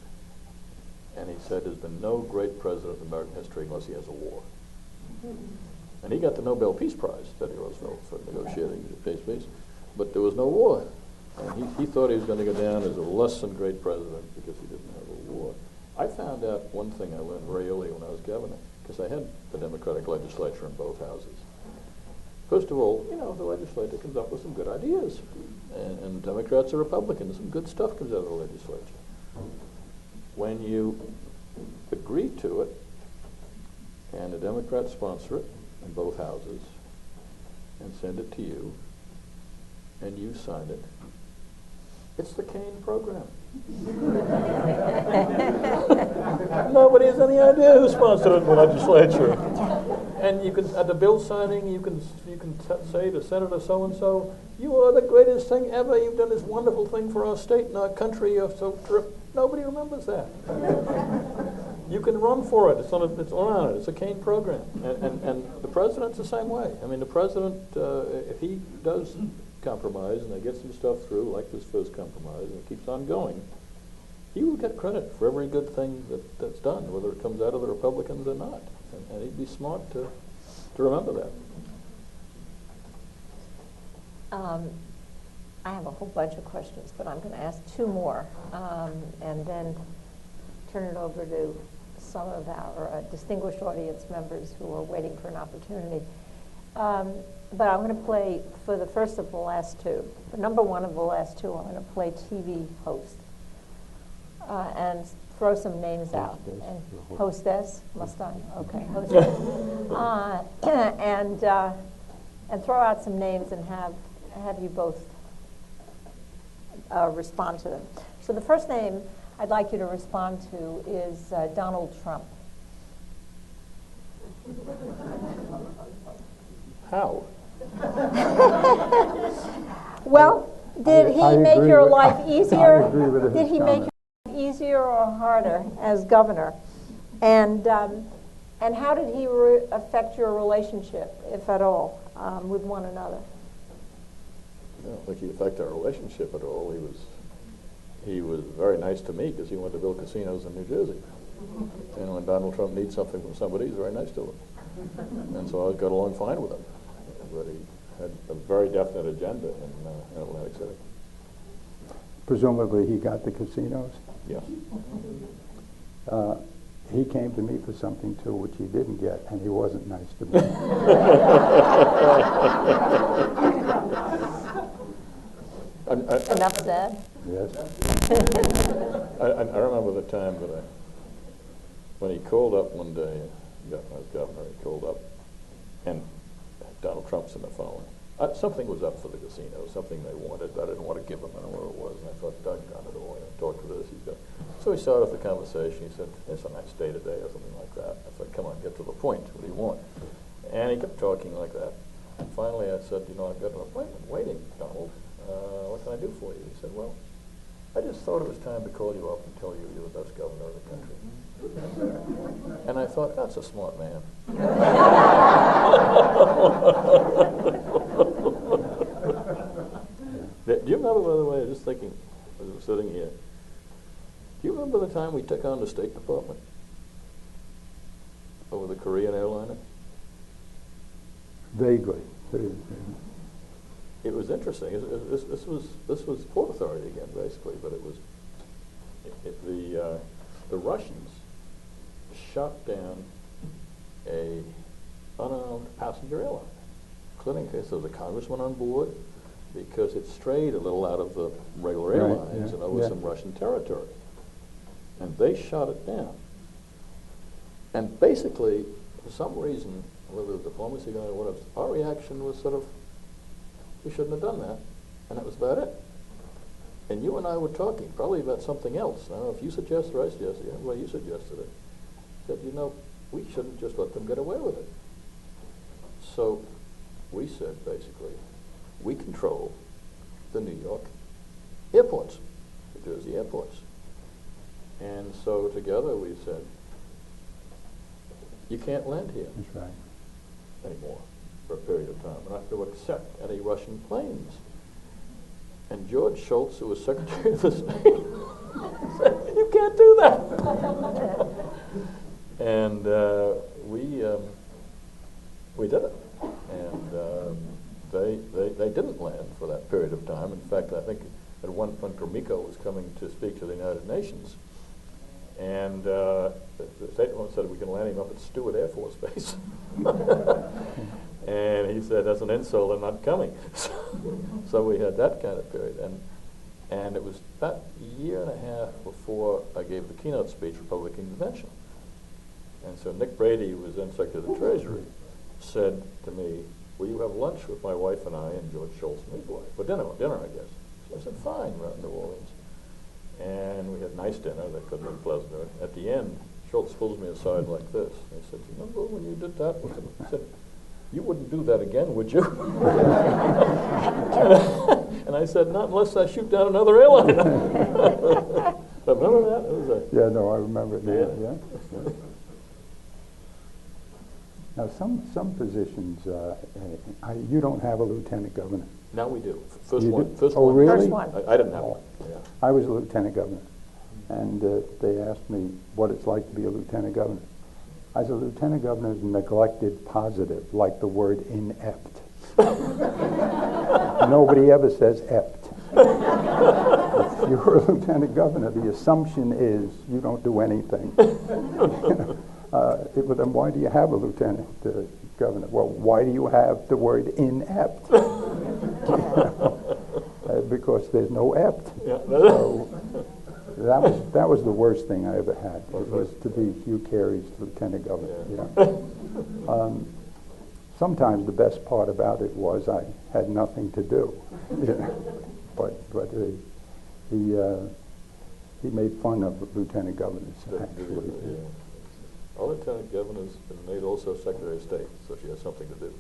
Speaker 3: And he said there's been no great president in American history unless he has a war. And he got the Nobel Peace Prize, Teddy Roosevelt, for negotiating peace. But there was no war. And he thought he was going to go down as a less than great president because he didn't have a war. I found out one thing I learned very early when I was governor, because I had the Democratic legislature in both houses. First of all, you know, the legislature comes up with some good ideas. And Democrats or Republicans, some good stuff comes out of the legislature. When you agree to it, and the Democrats sponsor it in both houses, and send it to you, and you sign it, it's the Kean program. Nobody has any idea who sponsored it in the legislature. And you can, at the bill signing, you can say to Senator so-and-so, you are the greatest thing ever. You've done this wonderful thing for our state and our country. You're so terrific. Nobody remembers that. You can run for it. It's on it. It's a Kean program. And the president's the same way. I mean, the president, if he does compromise and they get some stuff through, like this first compromise, and it keeps on going, he will get credit for every good thing that's done, whether it comes out of the Republicans or not. And he'd be smart to remember that.
Speaker 4: I have a whole bunch of questions, but I'm going to ask two more, and then turn it over to some of our distinguished audience members who are waiting for an opportunity. But I'm going to play, for the first of the last two, for number one of the last two, I'm going to play TV host and throw some names out. And hostess, must I? Okay, hostess. And throw out some names and have you both respond to them. So the first name I'd like you to respond to is Donald Trump.
Speaker 3: How?
Speaker 1: Well, did he make your life easier?
Speaker 2: I agree with his
Speaker 1: Did he make
Speaker 2: comment.
Speaker 1: your life easier or harder as governor? And how did he affect your relationship, if at all, with one another?
Speaker 3: I don't think he affected our relationship at all. He was very nice to me because he wanted to build casinos in New Jersey. And when Donald Trump needs something from somebody, he's very nice to him. And so I got along fine with him. But he had a very definite agenda in Atlantic City.
Speaker 2: Presumably he got the casinos.
Speaker 3: Yes.
Speaker 2: He came to me for something too, which he didn't get, and he wasn't nice to me.
Speaker 4: Enough said.
Speaker 2: Yes.
Speaker 3: I remember the time that when he called up one day, I was governor, he called up, and Donald Trump's in the phone. Something was up for the casino, something they wanted. I didn't want to give them, I don't know what it was, and I thought, doggone it all, talk to this. So he started off the conversation. He said, it's a nice day today, or something like that. I said, come on, get to the point. What do you want? And he kept talking like that. And finally I said, I've got an appointment waiting, Donald. What can I do for you? He said, well, I just thought it was time to call you up and tell you you're the best governor of the country. And I thought, that's a smart man. Do you remember, by the way, I was just thinking, as I was sitting here, do you remember the time we took on the State Department? Over the Korean airliner?
Speaker 2: Vaguely.
Speaker 3: It was interesting. This was Port Authority again, basically, but it was the Russians shot down a unarmed passenger airliner, including case there was a congressman on board because it strayed a little out of the regular airlines and over some Russian territory, and they shot it down. And basically, for some reason, whether it was diplomacy or whatever, our reaction was sort of, we shouldn't have done that, and that was about it. And you and I were talking probably about something else. I don't know if you suggested or I suggested it. Well, you suggested it. Said, you know, we shouldn't just let them get away with it. So we said, basically, we control the New York airports, New Jersey airports. And so together we said, you can't land here.
Speaker 2: That's right.
Speaker 3: Anymore for a period of time. We're not going to accept any Russian planes. And George Shultz, who was Secretary of the State, said, you can't do that. And we did it. And they didn't land for that period of time. In fact, I think at one point Gromyko was coming to speak to the United Nations. And the State Department said we can land him up at Stewart Air Force Base. And he said, that's an insult, I'm not coming. So we had that kind of period. And it was about a year and a half before I gave the keynote speech for Republican Convention. And so Nick Brady, who was then Secretary of the Treasury, said to me, will you have lunch with my wife and I and George Shultz and his wife? For dinner, I guess. So I said, fine, we're out in New Orleans. And we had a nice dinner that could have been pleasant. At the end, Schultz pulls me aside like this. He said, you remember when you did that? I said, you wouldn't do that again, would you? And I said, not unless I shoot down another airliner. Remember that? It was
Speaker 2: yeah, no, I remember that. Yeah. Now, some positions, you don't have a lieutenant governor.
Speaker 3: Now we do. First
Speaker 2: You
Speaker 3: one.
Speaker 2: do?
Speaker 3: First
Speaker 2: Oh,
Speaker 3: one.
Speaker 2: really?
Speaker 4: First one.
Speaker 3: I didn't have one. Yeah.
Speaker 2: I was a lieutenant governor, and they asked me what it's like to be a lieutenant governor. I said, lieutenant governor is neglected positive, like the word inept. Nobody ever says ept. If you're a lieutenant governor, the assumption is you don't do anything. Then why do you have a lieutenant governor? Well, why do you have the word inept? Because there's no ept. Yeah. So that was the worst thing I ever had. It was to be Hugh Carey's lieutenant governor. Yeah. Sometimes the best part about it was I had nothing to do. But he made fun of lieutenant governors, actually.
Speaker 3: Our lieutenant governor's been made also Secretary of State, so she has something to do.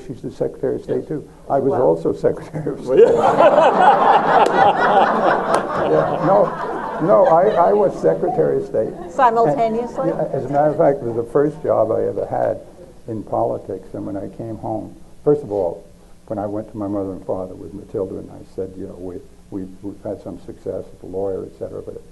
Speaker 2: She's the Secretary of State,
Speaker 3: Yes.
Speaker 2: too. I was also Secretary of State.
Speaker 3: Well, yeah.
Speaker 2: No, I was Secretary of State.
Speaker 4: Simultaneously?
Speaker 2: And, as a matter of fact, it was the first job I ever had in politics. And when I came home, first of all, when I went to my mother and father with Matilda, and I said, we've had some success as a lawyer, et cetera, but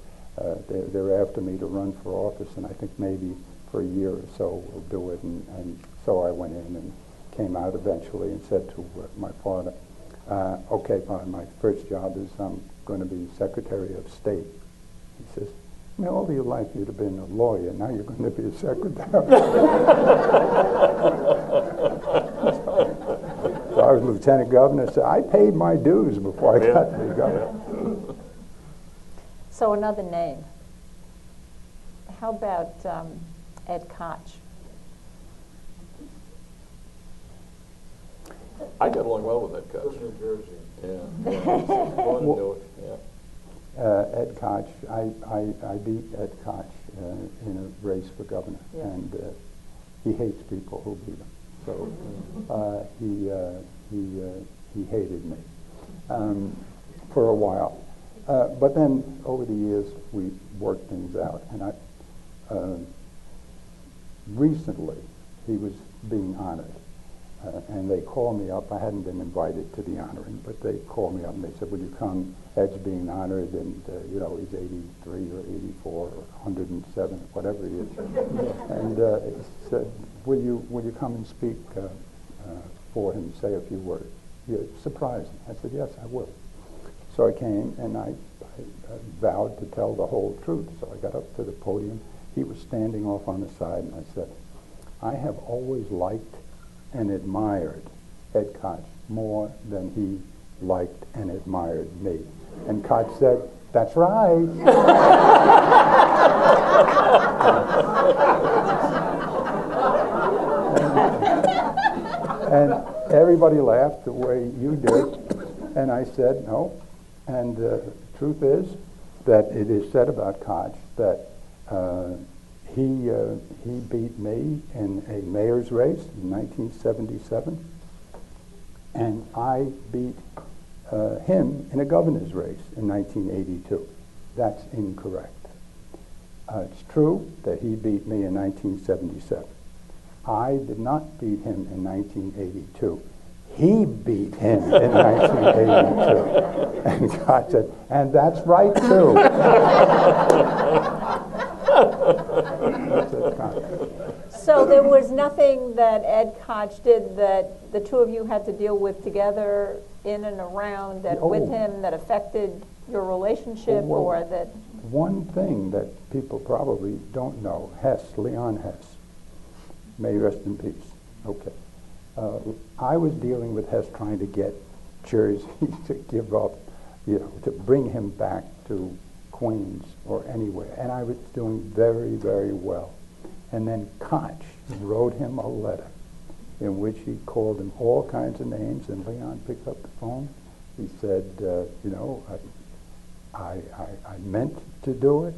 Speaker 2: they're after me to run for office, and I think maybe for a year or so we'll do it. And so I went in and came out eventually and said to my father, okay, Father, my first job is I'm going to be Secretary of State. He says, all your life you'd have been a lawyer, now you're going to be a secretary. So I was lieutenant governor, so I paid my dues before I got to be governor.
Speaker 4: So another name. How about Ed Koch?
Speaker 3: I got along well with that Koch. From New Jersey. Yeah. Born in Newark. Yeah.
Speaker 2: Ed Koch, I beat Ed Koch in a race for governor, and he hates people who beat him. So he hated me for a while. But then over the years we worked things out, and recently he was being honored and they called me up. I hadn't been invited to the honoring, but they called me up and they said, "Will you come? Ed's being honored, and you know, he's 83 or 84 or 107, whatever he is." And he said, "Will you come and speak for him, say a few words?" You surprised me. I said, "Yes, I will." So I came and I vowed to tell the whole truth. So I got up to the podium. He was standing off on the side, and I said, "I have always liked and admired Ed Koch more than he liked and admired me." And Koch said, "That's right." And everybody laughed the way you did. And I said, "No." And the truth is that it is said about Koch that he beat me in a mayor's race in 1977, and I beat him in a governor's race in 1982. That's incorrect. It's true that he beat me in 1977. I did not beat him in 1982. He beat him in 1982. And God said, "And that's right, too."
Speaker 1: So there was nothing that Ed Koch did that the two of you had to deal with together in and around that with him that affected your relationship, or that...
Speaker 2: One thing that people probably don't know, Leon Hess, may he rest in peace. Okay. I was dealing with Hess trying to get Jersey to give up, you know, to bring him back to Queens or anywhere. And I was doing very, very well. And then Koch wrote him a letter in which he called him all kinds of names, and Leon picked up the phone. He said, you know, I meant to do it,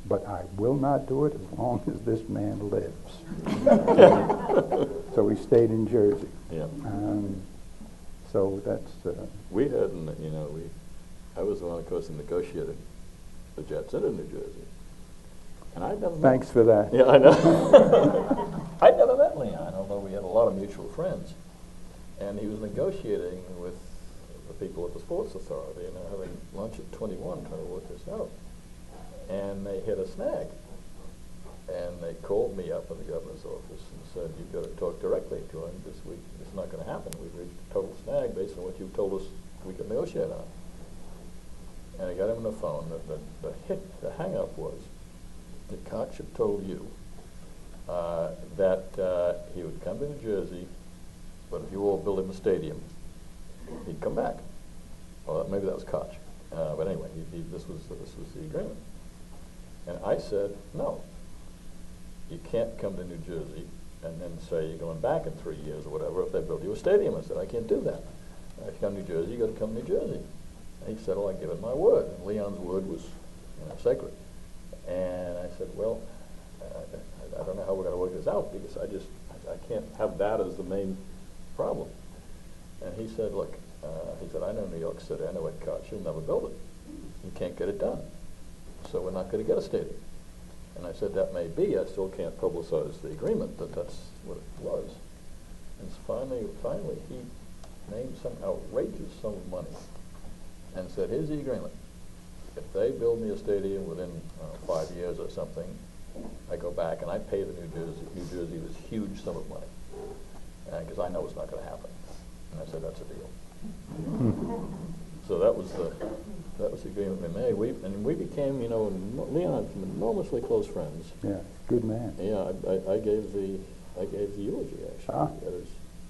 Speaker 2: but I will not do it as long as this man lives. So we stayed in Jersey.
Speaker 3: Yeah.
Speaker 2: So that's...
Speaker 3: We hadn't, you know, I was the one, of course, who negotiated the Jets into New Jersey. And I'd never met...
Speaker 2: Thanks for that.
Speaker 3: Yeah, I know. I'd never met Leon, although we had a lot of mutual friends. And he was negotiating with the people at the Sports Authority, and they were having lunch at 21 trying to work this out. And they hit a snag. And they called me up in the governor's office and said, "You've got to talk directly to him this week. It's not going to happen. We've reached a total snag based on what you told us we could negotiate on." And I got him on the phone. The hang-up was that Koch had told you that he would come to New Jersey, but if you all build him a stadium, he'd come back. Well, maybe that was Koch. But anyway, this was the agreement. And I said, "No. You can't come to New Jersey and then say you're going back in 3 years or whatever if they build you a stadium." I said, "I can't do that. If you come to New Jersey, you got to come to New Jersey." And he said, "Well, I give it my word." And Leon's word was, you know, sacred. And I said, "Well, I don't know how we're going to work this out, because I can't have that as the main problem." And he said, "Look," he said, "I know New York City. I know Ed Koch. You'll never build it. You can't get it done. So we're not going to get a stadium." And I said, "That may be. I still can't publicize the agreement that that's what it was." And finally, he named some outrageous sum of money and said, "Here's the agreement. If they build me a stadium within 5 years or something, I go back and I pay the New Jersey this huge sum of money, because I know it's not going to happen." And I said, "That's a deal." So that was the agreement we made. We became, you know, Leon, enormously close friends.
Speaker 2: Yeah, good man.
Speaker 3: Yeah, I gave the eulogy actually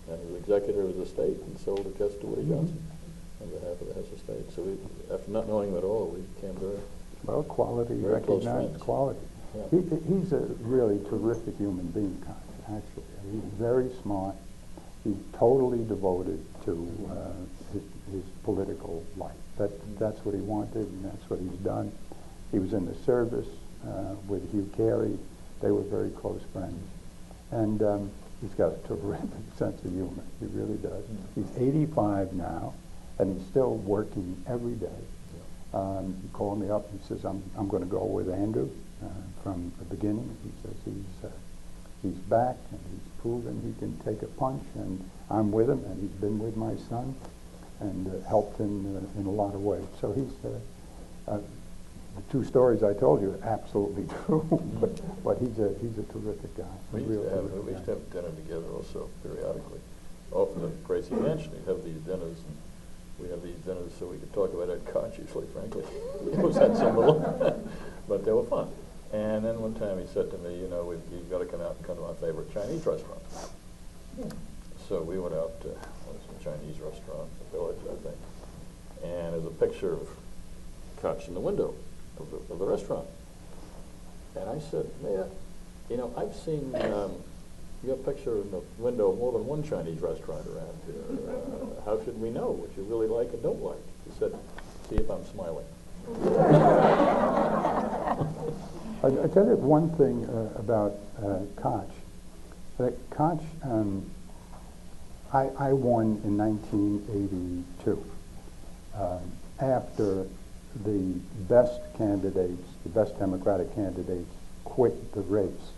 Speaker 3: as executor of his estate, and sold the Jets to Woody Johnson on behalf of the Hess estate. So we, after not knowing him at all, we became very
Speaker 2: quality,
Speaker 3: very close
Speaker 2: recognized
Speaker 3: friends.
Speaker 2: quality.
Speaker 3: Yeah.
Speaker 2: He's a really terrific human being, Koch, actually. He's very smart. He's totally devoted to his political life. That's what he wanted, and that's what he's done. He was in the service with Hugh Carey. They were very close friends. And he's got a terrific sense of humor. He really does. He's 85 now, and he's still working every day. He called me up and says, I'm going to go with Andrew from the beginning. He says He's back, and he's proven he can take a punch, and I'm with him, and he's been with my son, and helped in a lot of ways. So he's, the two stories I told you are absolutely true, but he's a terrific guy.
Speaker 3: We used to have dinner together also periodically. Often at Gracie Mansion, we'd have these dinners, and we have these dinners so we could talk about Ed Koch usually, frankly. It was that simple, but they were fun. And then one time he said to me, you know, you've got to come out and come to my favorite Chinese restaurant. So we went out to a Chinese restaurant in the Village, I think, and there's a picture of Koch in the window of the restaurant. And I said, Mayor, you know, I've seen your picture in the window of more than one Chinese restaurant around here. How should we know what you really like and don't like? He said, see if I'm smiling.
Speaker 2: I tell you one thing about Koch. Koch, I won in 1982 after the best candidates, the best Democratic candidates, quit the race.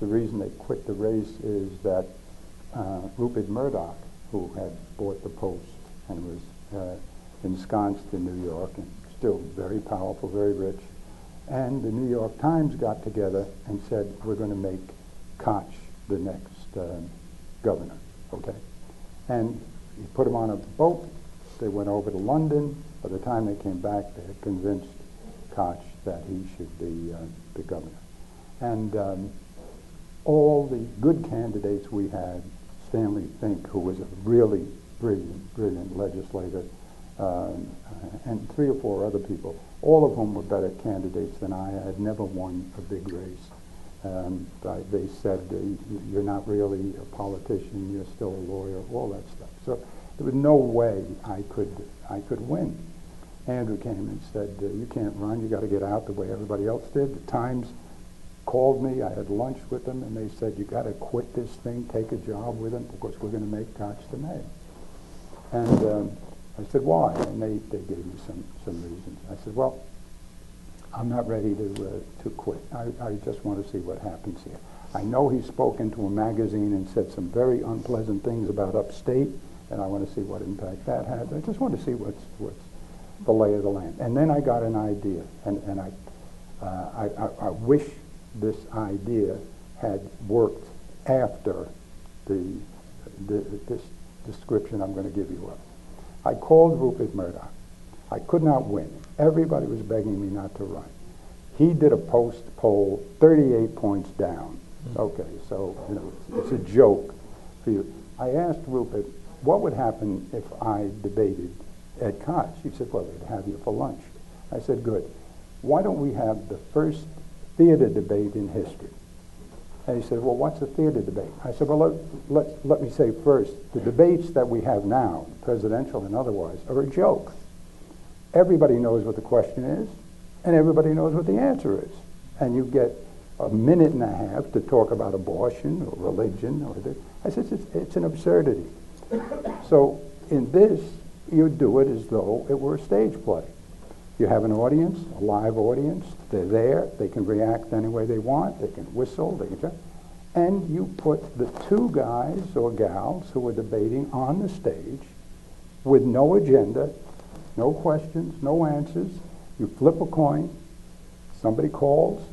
Speaker 2: The reason they quit the race is that Rupert Murdoch, who had bought the Post and was ensconced in New York and still very powerful, very rich, and the New York Times got together and said, we're going to make Koch the next governor, okay? And he put him on a boat. They went over to London. By the time they came back, they had convinced Koch that he should be the governor. And all the good candidates we had, Stanley Fink, who was a really brilliant legislator, and 3 or 4 other people, all of whom were better candidates than I had never won a big race. They said, you're not really a politician, you're still a lawyer, all that stuff. So there was no way I could win. Andrew came and said, you can't run, you got to get out the way everybody else did. The Times called me, I had lunch with them, and they said, you got to quit this thing, take a job with them, because we're going to make Koch the mayor. And I said, why? And they gave me some reasons. I said, well, I'm not ready to quit. I just want to see what happens here. I know he's spoken to a magazine and said some very unpleasant things about upstate, and I want to see what impact that has. I just want to see what's the lay of the land. And then I got an idea, and I wish this idea had worked after this description I'm going to give you of. I called Rupert Murdoch. I could not win. Everybody was begging me not to run. He did a Post poll, 38 points down. Okay, so you know it's a joke for you. I asked Rupert, what would happen if I debated Ed Koch? He said, well, they'd have you for lunch. I said, good. Why don't we have the first theater debate in history? And he said, well, what's a theater debate? I said, well, let me say first, the debates that we have now, presidential and otherwise, are a joke. Everybody knows what the question is, and everybody knows what the answer is. And you get a minute and a half to talk about abortion or religion or this. I said, it's an absurdity. So in this, you do it as though it were a stage play. You have an audience, a live audience. They're there. They can react any way they want. They can whistle. They can, and you put the 2 guys or gals who are debating on the stage with no agenda, no questions, no answers. You flip a coin. Somebody calls.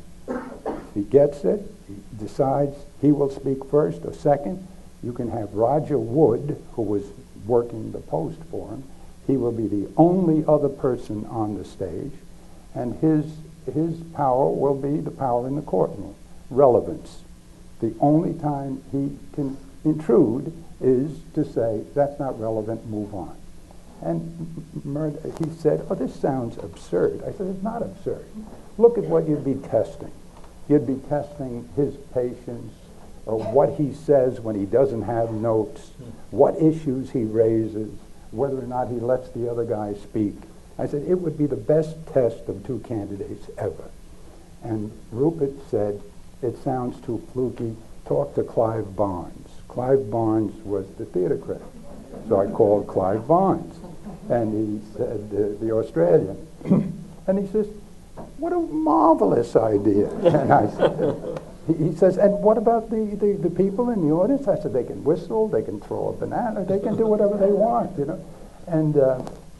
Speaker 2: He gets it. He decides he will speak first or second. You can have Roger Wood, who was working the Post for him. He will be the only other person on the stage, and his power will be the power in the courtroom, relevance. The only time he can intrude is to say, that's not relevant, move on. And he said, oh, this sounds absurd. I said, it's not absurd. Look at what you'd be testing. You'd be testing his patience, or what he says when he doesn't have notes, what issues he raises, whether or not he lets the other guy speak. I said, it would be the best test of 2 candidates ever. And Rupert said, it sounds too fluky, talk to Clive Barnes. Clive Barnes was the theater critic. So I called Clive Barnes, and he said, the Australian. And he says, what a marvelous idea. And I said, he says, and what about the people in the audience? I said, they can whistle, they can throw a banana, they can do whatever they want, you know. And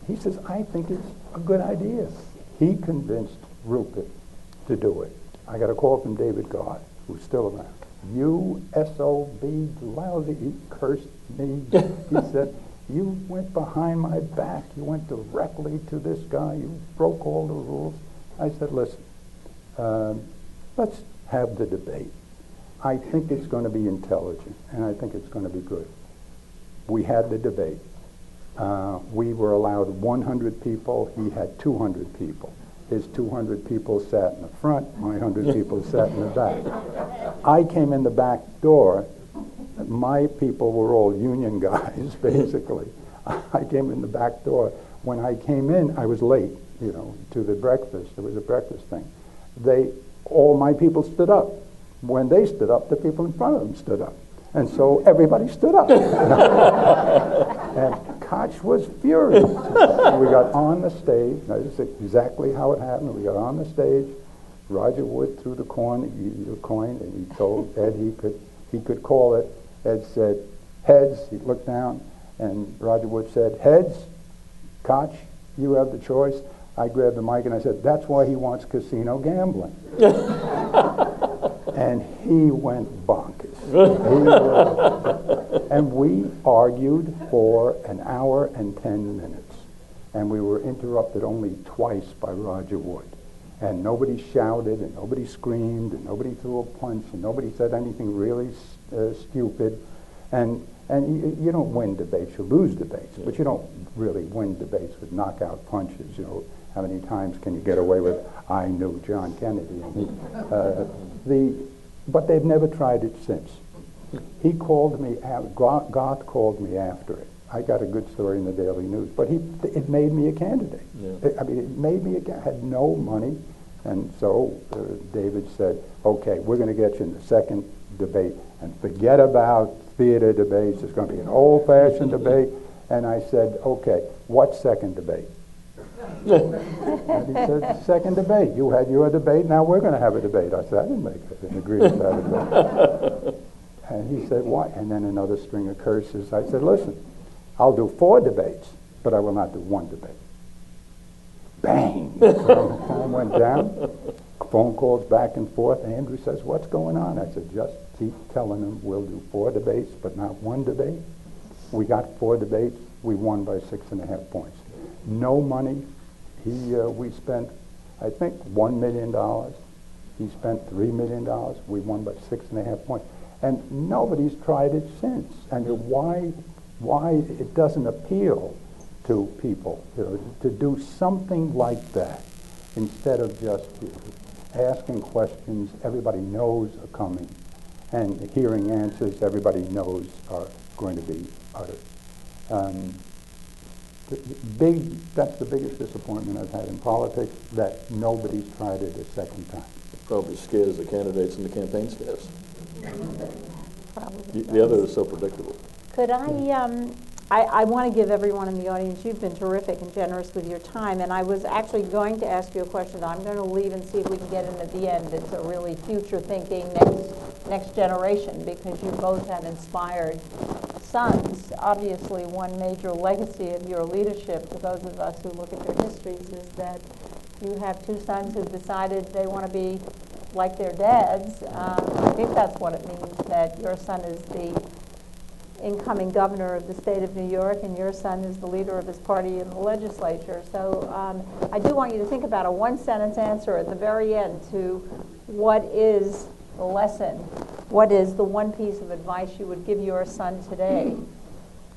Speaker 2: he says, I think it's a good idea. He convinced Rupert to do it. I got a call from David God, who's still around. You SOB lousy, he cursed me. He said, you went behind my back. You went directly to this guy. You broke all the rules. I said, listen, let's have the debate. I think it's going to be intelligent, and I think it's going to be good. We had the debate. We were allowed 100 people. He had 200 people. His 200 people sat in the front. My 100 people sat in the back. I came in the back door. My people were all union guys, basically. I came in the back door. When I came in, I was late, you know, to the breakfast. There was a breakfast thing. All my people stood up. When they stood up, the people in front of them stood up. And so everybody stood up. And Koch was furious. We got on the stage. This is exactly how it happened. We got on the stage. Roger Wood threw the coin, and he told Ed he could call it. Ed said, heads. He looked down, and Roger Wood said, heads. Koch, you have the choice. I grabbed the mic and I said, that's why he wants casino gambling. And he went bonkers. And we argued for an hour and 10 minutes. And we were interrupted only twice by Roger Wood. And nobody shouted, and nobody screamed, and nobody threw a punch, and nobody said anything really stupid. And you don't win debates, you lose debates, but you don't really win debates with knockout punches. You know, how many times can you get away with, I knew John Kennedy? But they've never tried it since. He called me, Goth called me after it. I got a good story in the Daily News, but it made me a candidate. Yeah. It made me had no money, and so David said, okay, we're going to get you in the second debate, and forget about theater debates. It's going to be an old-fashioned debate. And I said, okay, what second debate? And he said, second debate. You had your debate, now we're going to have a debate. I said, I didn't make an agreement to have a debate. And he said, why? And then another string of curses. I said, listen, I'll do 4 debates, but I will not do 1 debate. Bang! The phone went down. Phone calls back and forth. Andrew says, what's going on? I said, just keep telling him we'll do 4 debates, but not 1 debate. We got 4 debates. We won by 6.5 points. No money. We spent, I think, $1 million. He spent $3 million. We won by 6.5 points. And nobody's tried it since. And why it doesn't appeal to people, you know, to do something like that instead of just asking questions everybody knows are coming and hearing answers everybody knows are going to be uttered. That's the biggest disappointment I've had in politics, that nobody's tried it a second time.
Speaker 3: It probably scares the candidates and the campaign staffs.
Speaker 4: Probably
Speaker 3: The other is so predictable.
Speaker 1: Could I want to give everyone in the audience, you've been terrific and generous with your time, and I was actually going to ask you a question that I'm going to leave and see if we can get in at the end. It's a really future-thinking, next generation, because you both have inspired sons. Obviously, one major legacy of your leadership, for those of us who look at your histories, is that you have 2 sons who've decided they want to be like their dads. I think that's what it means, that your son is the incoming governor of the state of New York, and your son is the leader of his party in the legislature. So I do want you to think about a 1-sentence answer at the very end to what is the lesson, what is the one piece of advice you would give your son today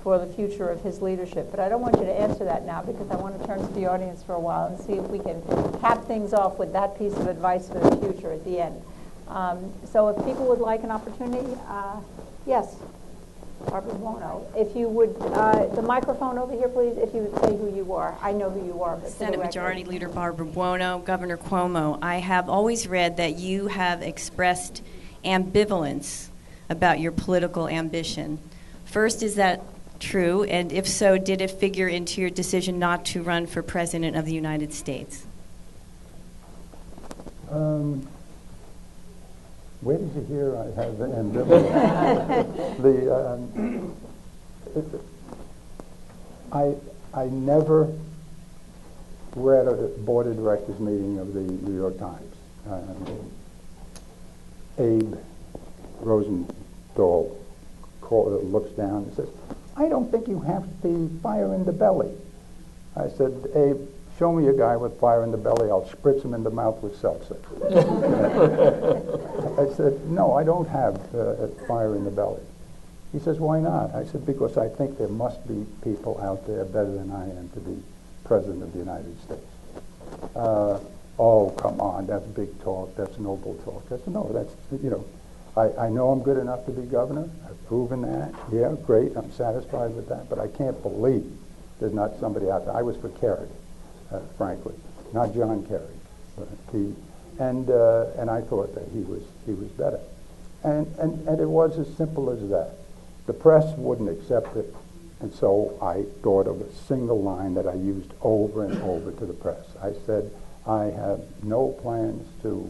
Speaker 1: for the future of his leadership. But I don't want you to answer that now, because I want to turn to the audience for a while and see if we can cap things off with that piece of advice for the future at the end. So if people would like an opportunity, yes. Barbara Buono. If you would, the microphone over here, please, if you would say who you are. I know who you are. But
Speaker 5: Senate Majority Leader Barbara Buono, Governor Cuomo. I have always read that you have expressed ambivalence about your political ambition. First, is that true? And if so, did it figure into your decision not to run for President of the United
Speaker 2: Where did you hear I have ambivalence? I never read a board of directors meeting of the New York Times. Abe Rosenthal looks down and says, "I don't think you have the fire in the belly." I said, "Abe, show me a guy with fire in the belly. I'll spritz him in the mouth with seltzer." I said, "No, I don't have fire in the belly." He says, "Why not?" I said, "Because I think there must be people out there better than I am to be President of the United States." Oh, come on, that's big talk, that's noble talk. I said, "No, that's, I know I'm good enough to be governor. I've proven that. Yeah, great, I'm satisfied with that, but I can't believe there's not somebody out there." I was for Kerry, frankly, not John Kerry. And I thought that he was better. And it was as simple as that. The press wouldn't accept it, and so I thought of a single line that I used over and over to the press. I said, "I have no plans to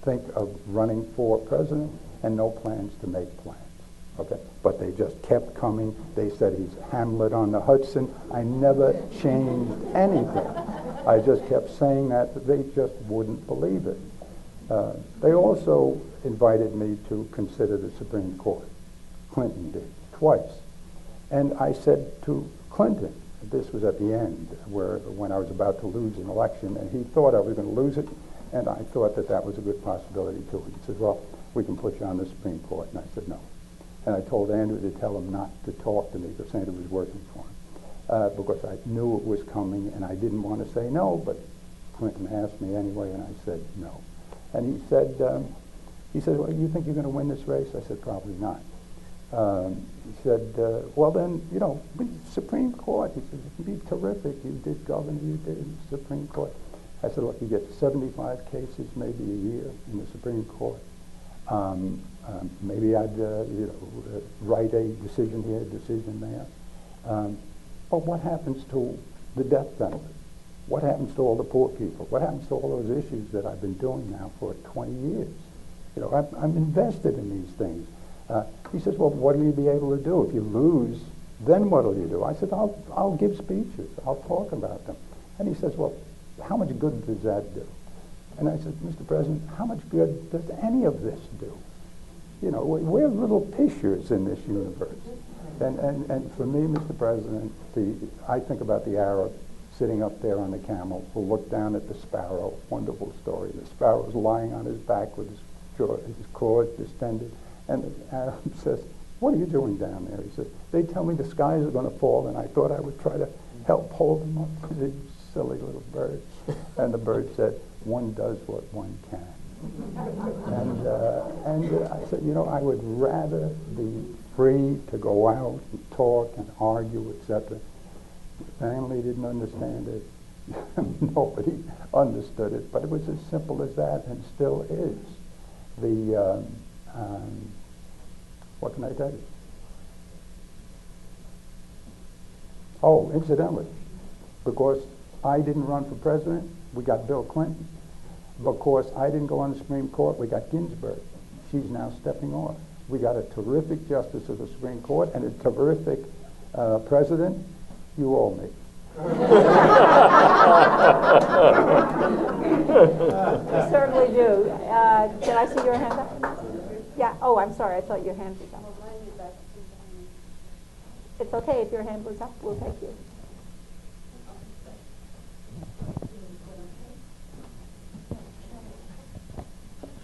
Speaker 2: think of running for president and no plans to make plans." Okay? But they just kept coming. They said he's Hamlet on the Hudson. I never changed anything. I just kept saying that, but they just wouldn't believe it. They also invited me to consider the Supreme Court. Clinton did, twice. And I said to Clinton, this was at the end, when I was about to lose an election, and he thought I was going to lose it, and I thought that was a good possibility too. He said, "Well, we can put you on the Supreme Court." And I said, "No." And I told Andrew to tell him not to talk to me, because Andrew was working for him, because I knew it was coming, and I didn't want to say no, but Clinton asked me anyway, and I said no. And he said, "Well, you think you're going to win this race?" I said, "Probably not." He said, "Well then, Supreme Court." He said, "It can be terrific. You did governor, you did in the Supreme Court." I said, "Look, you get 75 cases maybe a year in the Supreme Court. Maybe I'd, write a decision here, a decision there. But what happens to the death penalty? What happens to all the poor people? What happens to all those issues that I've been doing now for 20 years? I'm invested in these things." He says, "Well, what will you be able to do? If you lose, then what will you do?" I said, I'll give speeches. I'll talk about them." And he says, "Well, how much good does that do?" And I said, "Mr. President, how much good does any of this do? We're little pictures in this universe." And for me, Mr. President, I think about the Arab sitting up there on the camel who looked down at the sparrow. Wonderful story. The sparrow's lying on his back with his claws distended. And the Arab says, "What are you doing down there?" He says, "They tell me the skies are going to fall, and I thought I would try to help hold them up." He's a silly little bird. And the bird said, "One does what one can." And I said, I would rather be free to go out and talk and argue, etc. The family didn't understand it. Nobody understood it, but it was as simple as that, and still is. What can I tell you? Oh, incidentally, because I didn't run for president, we got Bill Clinton. Because I didn't go on the Supreme Court, we got Ginsburg. She's now stepping off. We got a terrific justice of the Supreme Court and a terrific president. You owe me.
Speaker 1: We certainly do. Did I see your hand up? Yeah. Oh, I'm sorry. I thought your hand was up. It's okay if your hand was up. We'll take you.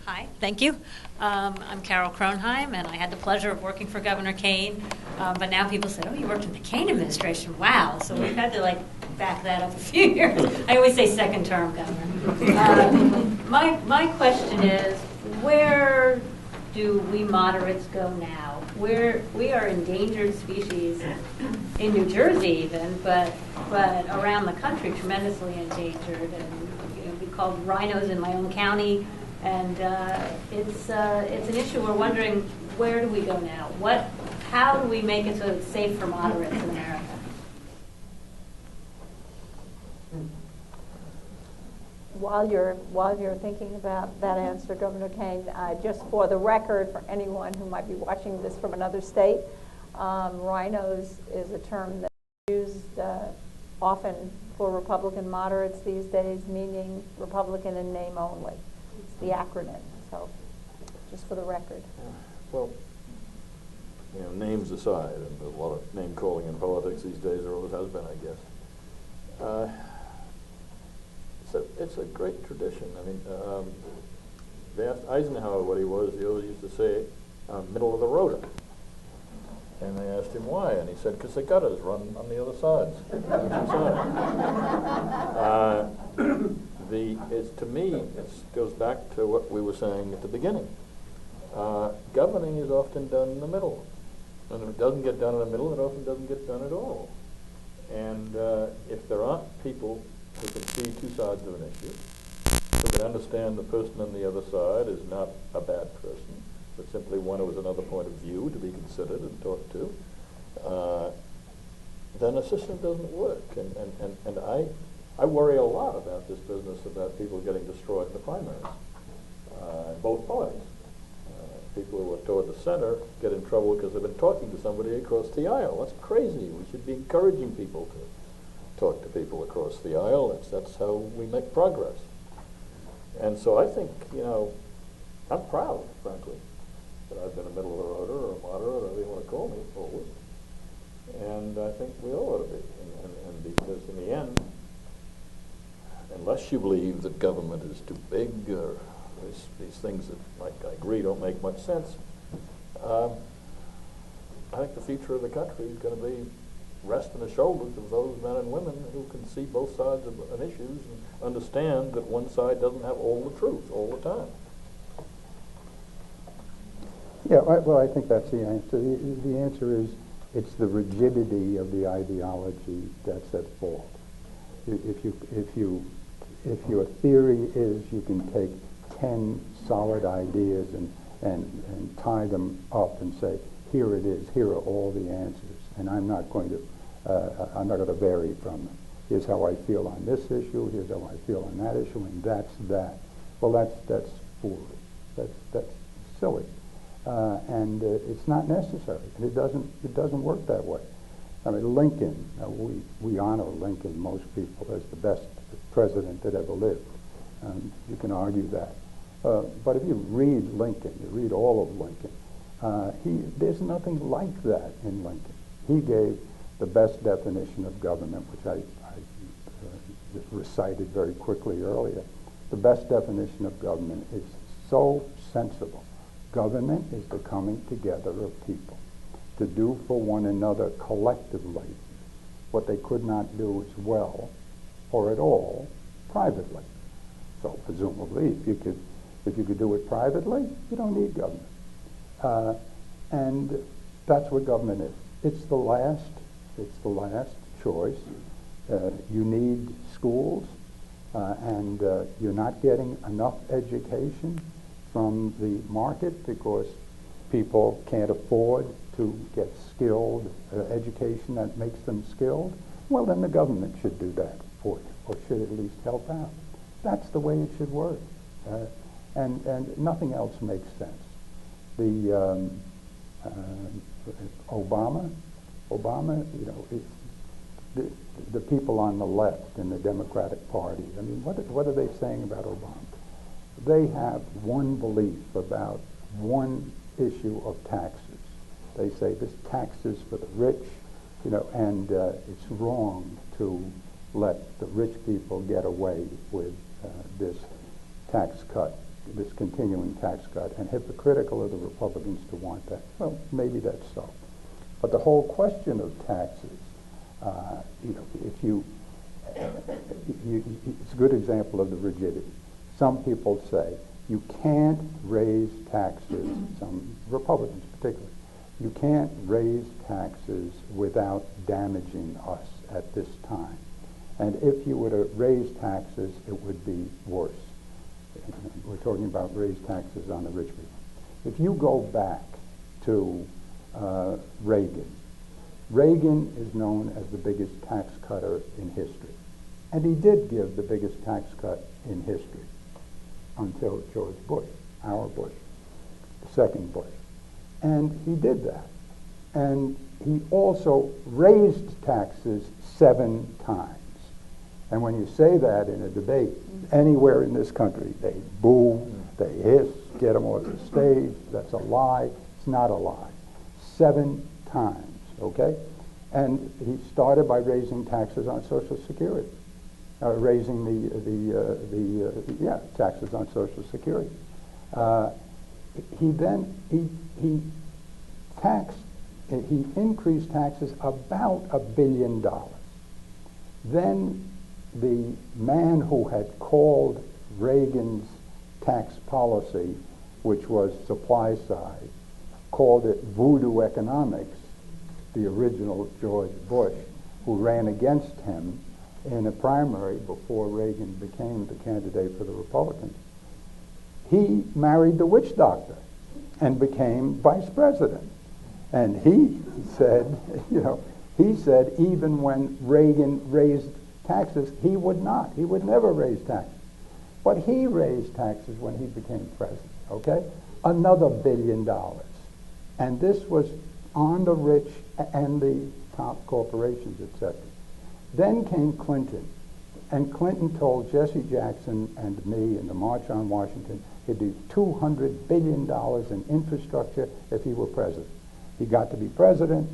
Speaker 6: Hi, thank you. I'm Carol Kronheim, and I had the pleasure of working for Governor Kean. But now people said, "Oh, you worked in the Kean administration. Wow." So we've had to back that up a few years. I always say second term governor. My question is, where do we moderates go now? We are endangered species in New Jersey even, but around the country tremendously endangered. And we called rhinos in my own county. And it's an issue. We're wondering, where do we go now? How do we make it so it's safe for moderates in America?
Speaker 1: While you're thinking about that answer, Governor Kean, just for the record, for anyone who might be watching this from another state, rhinos is a term that's used often for Republican moderates these days, meaning Republican in name only. It's the acronym. So, just for the record.
Speaker 3: Well, names aside, and a lot of name calling in politics these days, or always has been, I guess. It's a great tradition. I mean, they asked Eisenhower what he was. He always used to say, middle of the roader. And they asked him why, and he said, because the gutters run on the other sides. To me, it goes back to what we were saying at the beginning. Governing is often done in the middle. And if it doesn't get done in the middle, it often doesn't get done at all. And if there aren't people who can see two sides of an issue, who can understand the person on the other side is not a bad person, but simply one who has another point of view to be considered and talked to, then a system doesn't work. And I worry a lot about this business about people getting destroyed in the primaries, both parties. People who are toward the center get in trouble because they've been talking to somebody across the aisle. That's crazy. We should be encouraging people to talk to people across the aisle. That's how we make progress. And so I think, I'm proud, frankly, that I've been a middle of the roader or a moderate, or whatever you want to call me, always. And I think we all ought to be. And because in the end, unless you believe that government is too big or these things that, like I agree, don't make much sense, I think the future of the country is going to be rest on the shoulders of those men and women who can see both sides of an issue and understand that one side doesn't have all the truth all the time.
Speaker 2: Yeah, well, I think that's the answer. The answer is it's the rigidity of the ideology that's at fault. If your theory is you can take 10 solid ideas and tie them up and say, here it is, here are all the answers, and I'm not going to vary from them. Here's how I feel on this issue, here's how I feel on that issue, and that's that. Well, that's foolish. That's silly. And it's not necessary, and it doesn't work that way. I mean, Lincoln, we honor Lincoln, most people, as the best president that ever lived. You can argue that. But if you read Lincoln, you read all of Lincoln, there's nothing like that in Lincoln. He gave the best definition of government, which I recited very quickly earlier. The best definition of government is so sensible. Government is the coming together of people to do for one another collectively what they could not do as well or at all privately. So presumably, if you could do it privately, you don't need government. And that's what government is. It's the last choice. You need schools, and you're not getting enough education from the market because people can't afford to get skilled education that makes them skilled. Well, then the government should do that for you, or should at least help out. That's the way it should work. And nothing else makes sense. The Obama, the people on the left in the Democratic Party, I mean, what are they saying about Obama? They have one belief about one issue of taxes. They say this taxes for the rich, and it's wrong to let the rich people get away with this tax cut, this continuing tax cut, and hypocritical of the Republicans to want that. Well, maybe that's so. But the whole question of taxes, it's a good example of the rigidity. Some people say you can't raise taxes, some Republicans particularly, you can't raise taxes without damaging us at this time. And if you were to raise taxes, it would be worse. We're talking about raise taxes on the rich people. If you go back to Reagan is known as the biggest tax cutter in history. And he did give the biggest tax cut in history until George Bush, our Bush, the second Bush. And he did that. And he also raised taxes 7 times. And when you say that in a debate anywhere in this country, they boo, they hiss, get them off the stage. That's a lie. It's not a lie. 7 times, okay? And he started by raising taxes on Social Security, raising taxes on Social Security. He increased taxes about $1 billion. Then the man who had called Reagan's tax policy, which was supply side, called it voodoo economics, the original George Bush, who ran against him in a primary before Reagan became the candidate for the Republicans. He married the witch doctor and became vice president. And he said, even when Reagan raised taxes, he would not. He would never raise taxes. But he raised taxes when he became president, okay? Another $1 billion. And this was on the rich and the top corporations, etc. Then came Clinton. And Clinton told Jesse Jackson and me in the March on Washington he'd do $200 billion in infrastructure if he were president. He got to be president.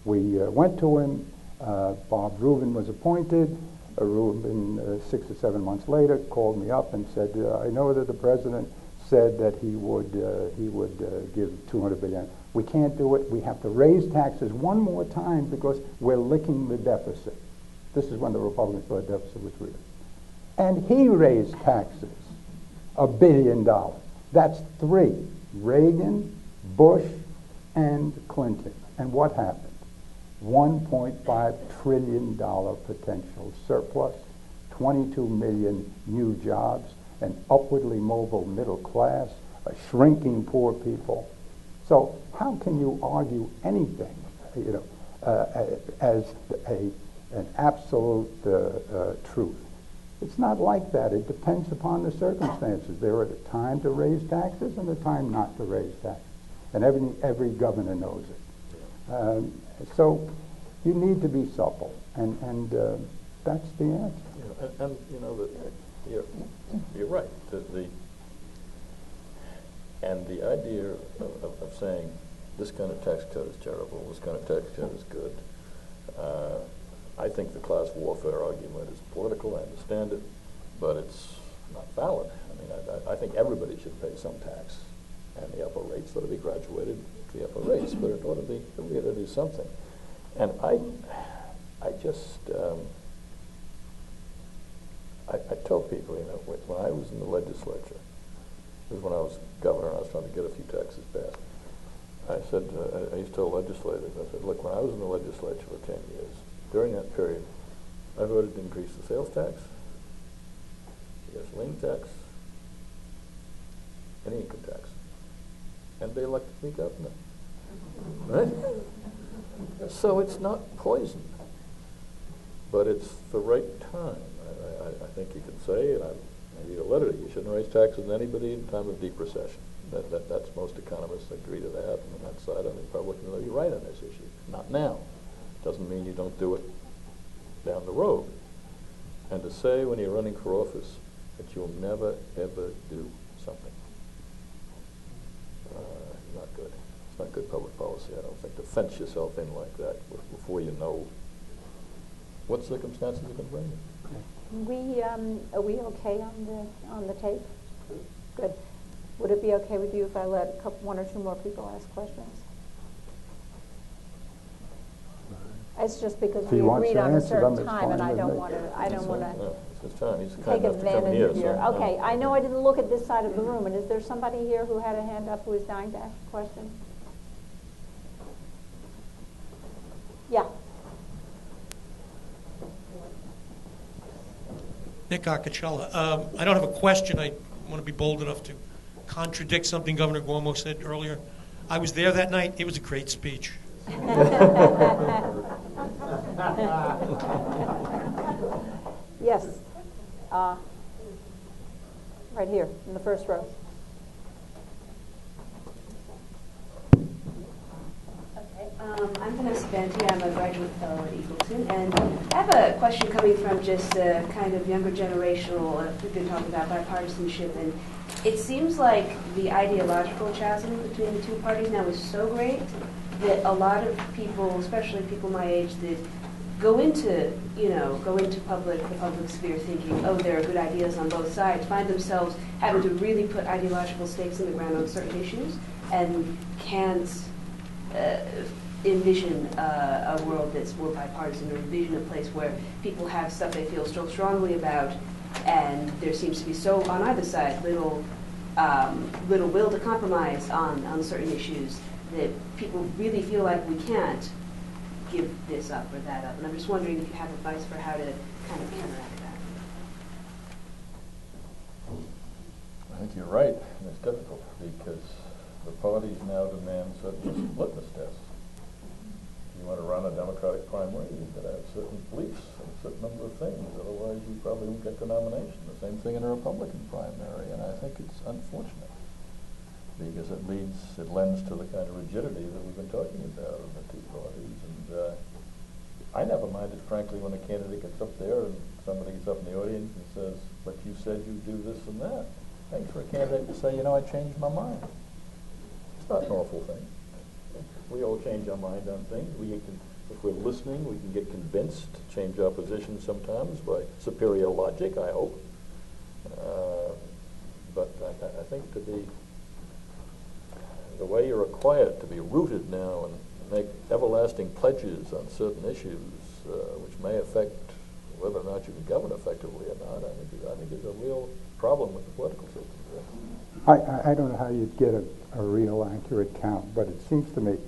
Speaker 2: We went to him. Bob Rubin was appointed. Rubin, 6 or 7 months later, called me up and said, I know that the president said that he would give $200 billion. We can't do it. We have to raise taxes one more time because we're licking the deficit. This is when the Republicans thought the deficit was real. And he raised taxes, $1 billion. That's 3, Reagan, Bush, and Clinton. And what happened? $1.5 trillion potential surplus, 22 million new jobs, an upwardly mobile middle class, a shrinking poor people. So how can you argue anything, as an absolute truth? It's not like that. It depends upon the circumstances. There are a time to raise taxes and a time not to raise taxes. And every governor knows it. So you need to be supple, and that's the answer.
Speaker 3: You're right. The idea of saying this kind of tax cut is terrible, this kind of tax cut is good. I think the class warfare argument is political. I understand it, but it's not valid. I think everybody should pay some tax, and the upper rates ought to be graduated to the upper rates, but it ought to be, we ought to do something. And I just, I tell people, when I was in the legislature, this was when I was governor and I was trying to get a few taxes passed. I said, I used to tell legislators, I said, look, when I was in the legislature for 10 years, during that period, I voted to increase the sales tax, the gasoline tax, and the income tax. And they elected me governor. Right? So it's not poison, but it's the right time. I think you can say, and I read a letter, you shouldn't raise taxes on anybody in time of deep recession. That's most economists agree to that, and on that side, I think Republicans know you're right on this issue. Not now. Doesn't mean you don't do it down the road. And to say when you're running for office that you'll never, ever do something, not good. It's not good public policy, I don't think, to fence yourself in like that before you know what circumstances are going to bring you.
Speaker 1: Are we okay on the tape? Good. Would it be okay with you if I let one or two more people ask questions? It's just because we agreed on a certain time, and I don't want to.
Speaker 3: It's his time. He's
Speaker 1: take
Speaker 3: kind enough to come
Speaker 1: advantage
Speaker 3: here.
Speaker 1: of your.
Speaker 3: So,
Speaker 1: Okay, I know I didn't look at this side of the room, and is there somebody here who had a hand up who is dying to ask a question? Yeah.
Speaker 7: Nick Acacella. I don't have a question. I want to be bold enough to contradict something Governor Cuomo said earlier. I was there that night. It was a great speech.
Speaker 1: Yes. Right here, in the first row.
Speaker 8: Okay, I'm Vanessa Banti. I'm a graduate fellow at Eagleton, and I have a question coming from just a kind of younger generational. We've been talking about bipartisanship, and it seems like the ideological chasm between the two parties now is so great that a lot of people, especially people my age, that go into the public sphere thinking, oh, there are good ideas on both sides, find themselves having to really put ideological stakes in the ground on certain issues, and can't envision a world that's more bipartisan, or envision a place where people have stuff they feel so strongly about, and there seems to be so, on either side, little will to compromise on certain issues that people really feel like we can't give this up or that up. And I'm just wondering if you have advice for how to kind of counteract that.
Speaker 3: I think you're right, and it's difficult because the parties now demand certain litmus tests. If you want to run a Democratic primary, you've got to have certain beliefs and a certain number of things. Otherwise, you probably won't get the nomination. The same thing in a Republican primary, and I think it's unfortunate because it lends to the kind of rigidity that we've been talking about in the two parties. And I never minded, frankly, when a candidate gets up there and somebody gets up in the audience and says, but you said you do this and that. Thanks for a candidate to say, I changed my mind. It's not an awful thing. We all change our mind on things. If we're listening, we can get convinced, change our position sometimes by superior logic, I hope. But I think the way you're required to be rooted now and make everlasting pledges on certain issues, which may affect whether or not you can govern effectively or not, I think is a real problem with the political system.
Speaker 2: I don't know how you'd get a real accurate count, but it seems to me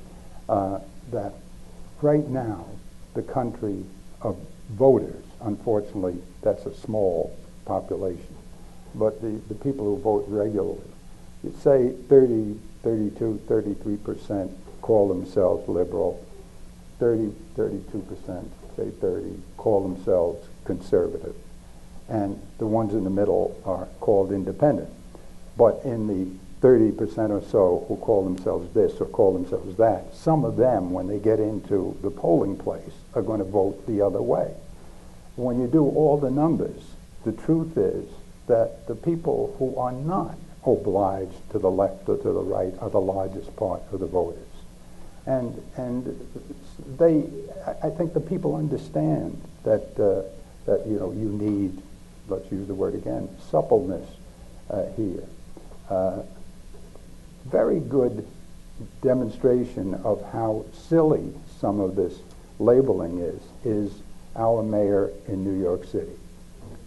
Speaker 2: that right now the country of voters, unfortunately, that's a small population, but the people who vote regularly, you'd say 32, 33% call themselves liberal, 32%, say 30, call themselves conservative, and the ones in the middle are called independent. But in the 30% or so who call themselves this or call themselves that, some of them, when they get into the polling place, are going to vote the other way. When you do all the numbers, the truth is that the people who are not obliged to the left or to the right are the largest part of the voters. And I think the people understand that you need, let's use the word again, suppleness here. Very good demonstration of how silly some of this labeling is our mayor in New York City.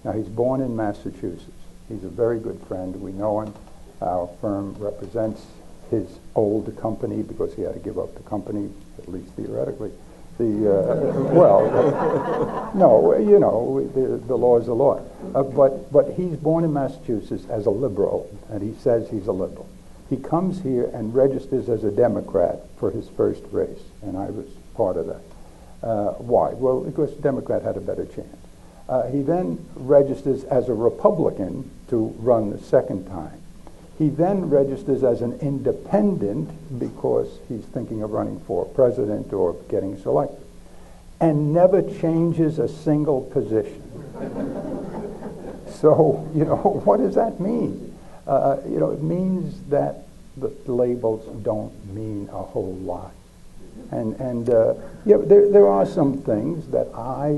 Speaker 2: Now, he's born in Massachusetts. He's a very good friend. We know him. Our firm represents his old company because he had to give up the company, at least theoretically. The law is the law. But he's born in Massachusetts as a liberal, and he says he's a liberal. He comes here and registers as a Democrat for his first race, and I was part of that. Why? Well, because the Democrat had a better chance. He then registers as a Republican to run the second time. He then registers as an independent because he's thinking of running for president or getting selected, and never changes a single position. So, what does that mean? It means that the labels don't mean a whole lot. And there are some things that I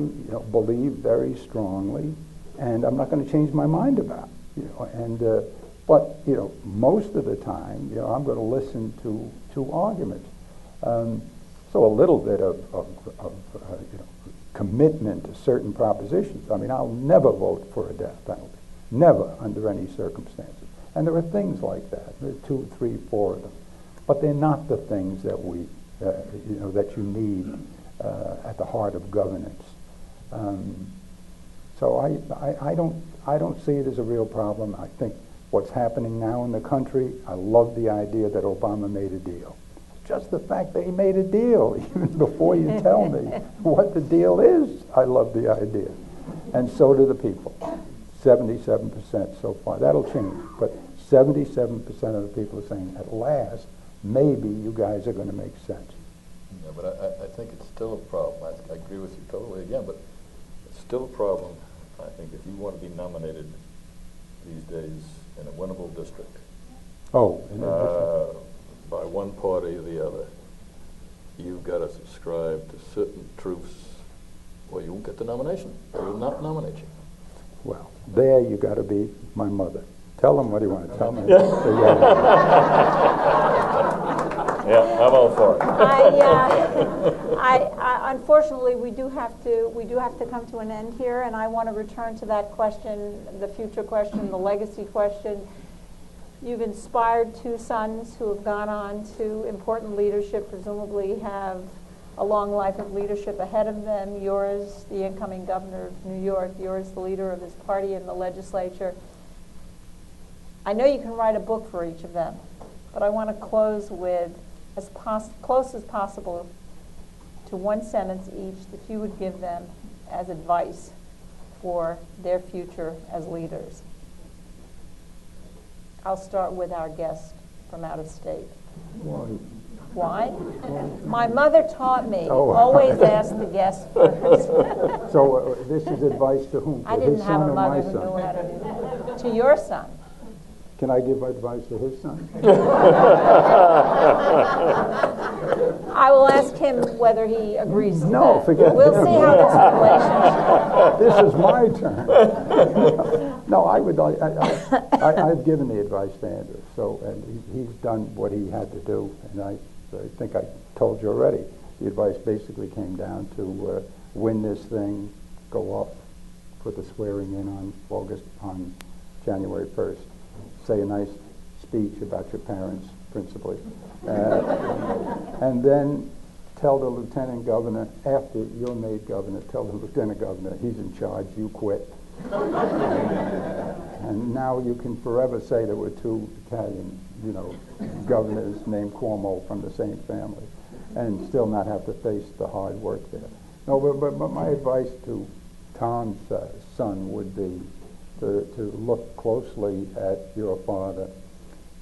Speaker 2: believe very strongly, and I'm not going to change my mind about. But most of the time, I'm going to listen to arguments. So a little bit of commitment to certain propositions. I mean, I'll never vote for a death penalty, never under any circumstances. And there are things like that. There are 2, 3, 4 of them, but they're not the things that that you need at the heart of governance. So I don't see it as a real problem. I think what's happening now in the country, I love the idea that Obama made a deal. Just the fact that he made a deal, even before you tell me what the deal is, I love the idea. And so do the people. 77% so far. That'll change. But 77% of the people are saying, at last, maybe you guys are going to make sense.
Speaker 3: Yeah, but I think it's still a problem. I agree with you totally again, but it's still a problem. I think if you want to be nominated these days in a winnable district, by one party or the other, you've got to subscribe to certain truths or you won't get the nomination. They will not nominate you.
Speaker 2: Well, there you got to be my mother. Tell them what you want to tell me.
Speaker 3: Yeah, I'm all for it.
Speaker 1: Unfortunately, we do have to come to an end here, and I want to return to that question, the future question, the legacy question. You've inspired two sons who have gone on to important leadership, presumably have a long life of leadership ahead of them. Yours, the incoming governor of New York, yours, the leader of his party in the legislature. I know you can write a book for each of them, but I want to close with, as close as possible, to one sentence each that you would give them as advice for their future as leaders. I'll start with our guest from out of state. Why? My mother taught me, always ask the guest first.
Speaker 2: So this is advice to whom?
Speaker 1: I didn't have a mother who knew how to do that. To your son.
Speaker 2: Can I give advice to his son?
Speaker 1: I will ask him whether he agrees to
Speaker 2: No,
Speaker 1: that.
Speaker 2: forget it.
Speaker 1: We'll see how this relationship.
Speaker 2: This is my turn. No, I've given the advice to Andrew, and he's done what he had to do, and I think I told you already. The advice basically came down to win this thing, go up, put the swearing in on January 1st, say a nice speech about your parents, principally, and then tell the lieutenant governor, after you're made governor, tell the lieutenant governor he's in charge, you quit. And now you can forever say there were two Italian, governors named Cuomo from the same family, and still not have to face the hard work there. No, but my advice to Tom's son would be to look closely at your father,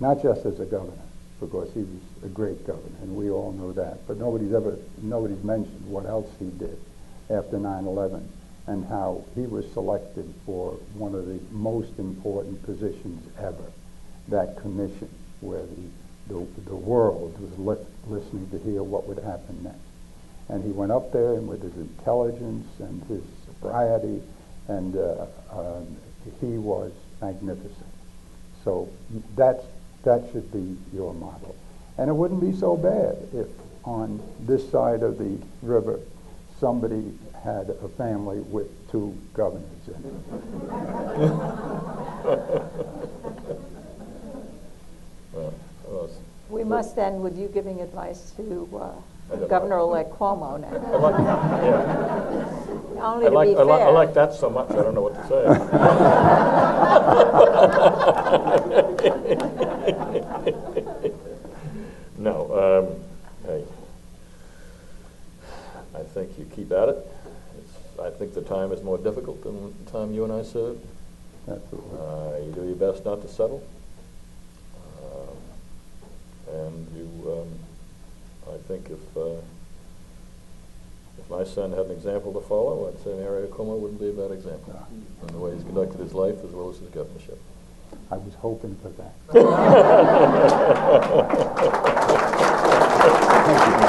Speaker 2: not just as a governor, because he was a great governor, and we all know that, but nobody's mentioned what else he did after 9/11 and how he was selected for one of the most important positions ever, that commission where the world was listening to hear what would happen next. And he went up there, and with his intelligence and his sobriety, and he was magnificent. So that should be your model. And it wouldn't be so bad if on this side of the river somebody had a family with two governors in it.
Speaker 1: We must end with you giving advice to Governor-elect Cuomo now. Only to be fair.
Speaker 3: I like that so much, I don't know what to say. No, hey, I think you keep at it. I think the time is more difficult than the time you and I served.
Speaker 2: Absolutely.
Speaker 3: You do your best not to settle. And you, I think if my son had an example to follow, I'd say Mario Cuomo wouldn't be a bad example in the way he's conducted his life as well as his governorship.
Speaker 2: I was hoping for that. Thank you.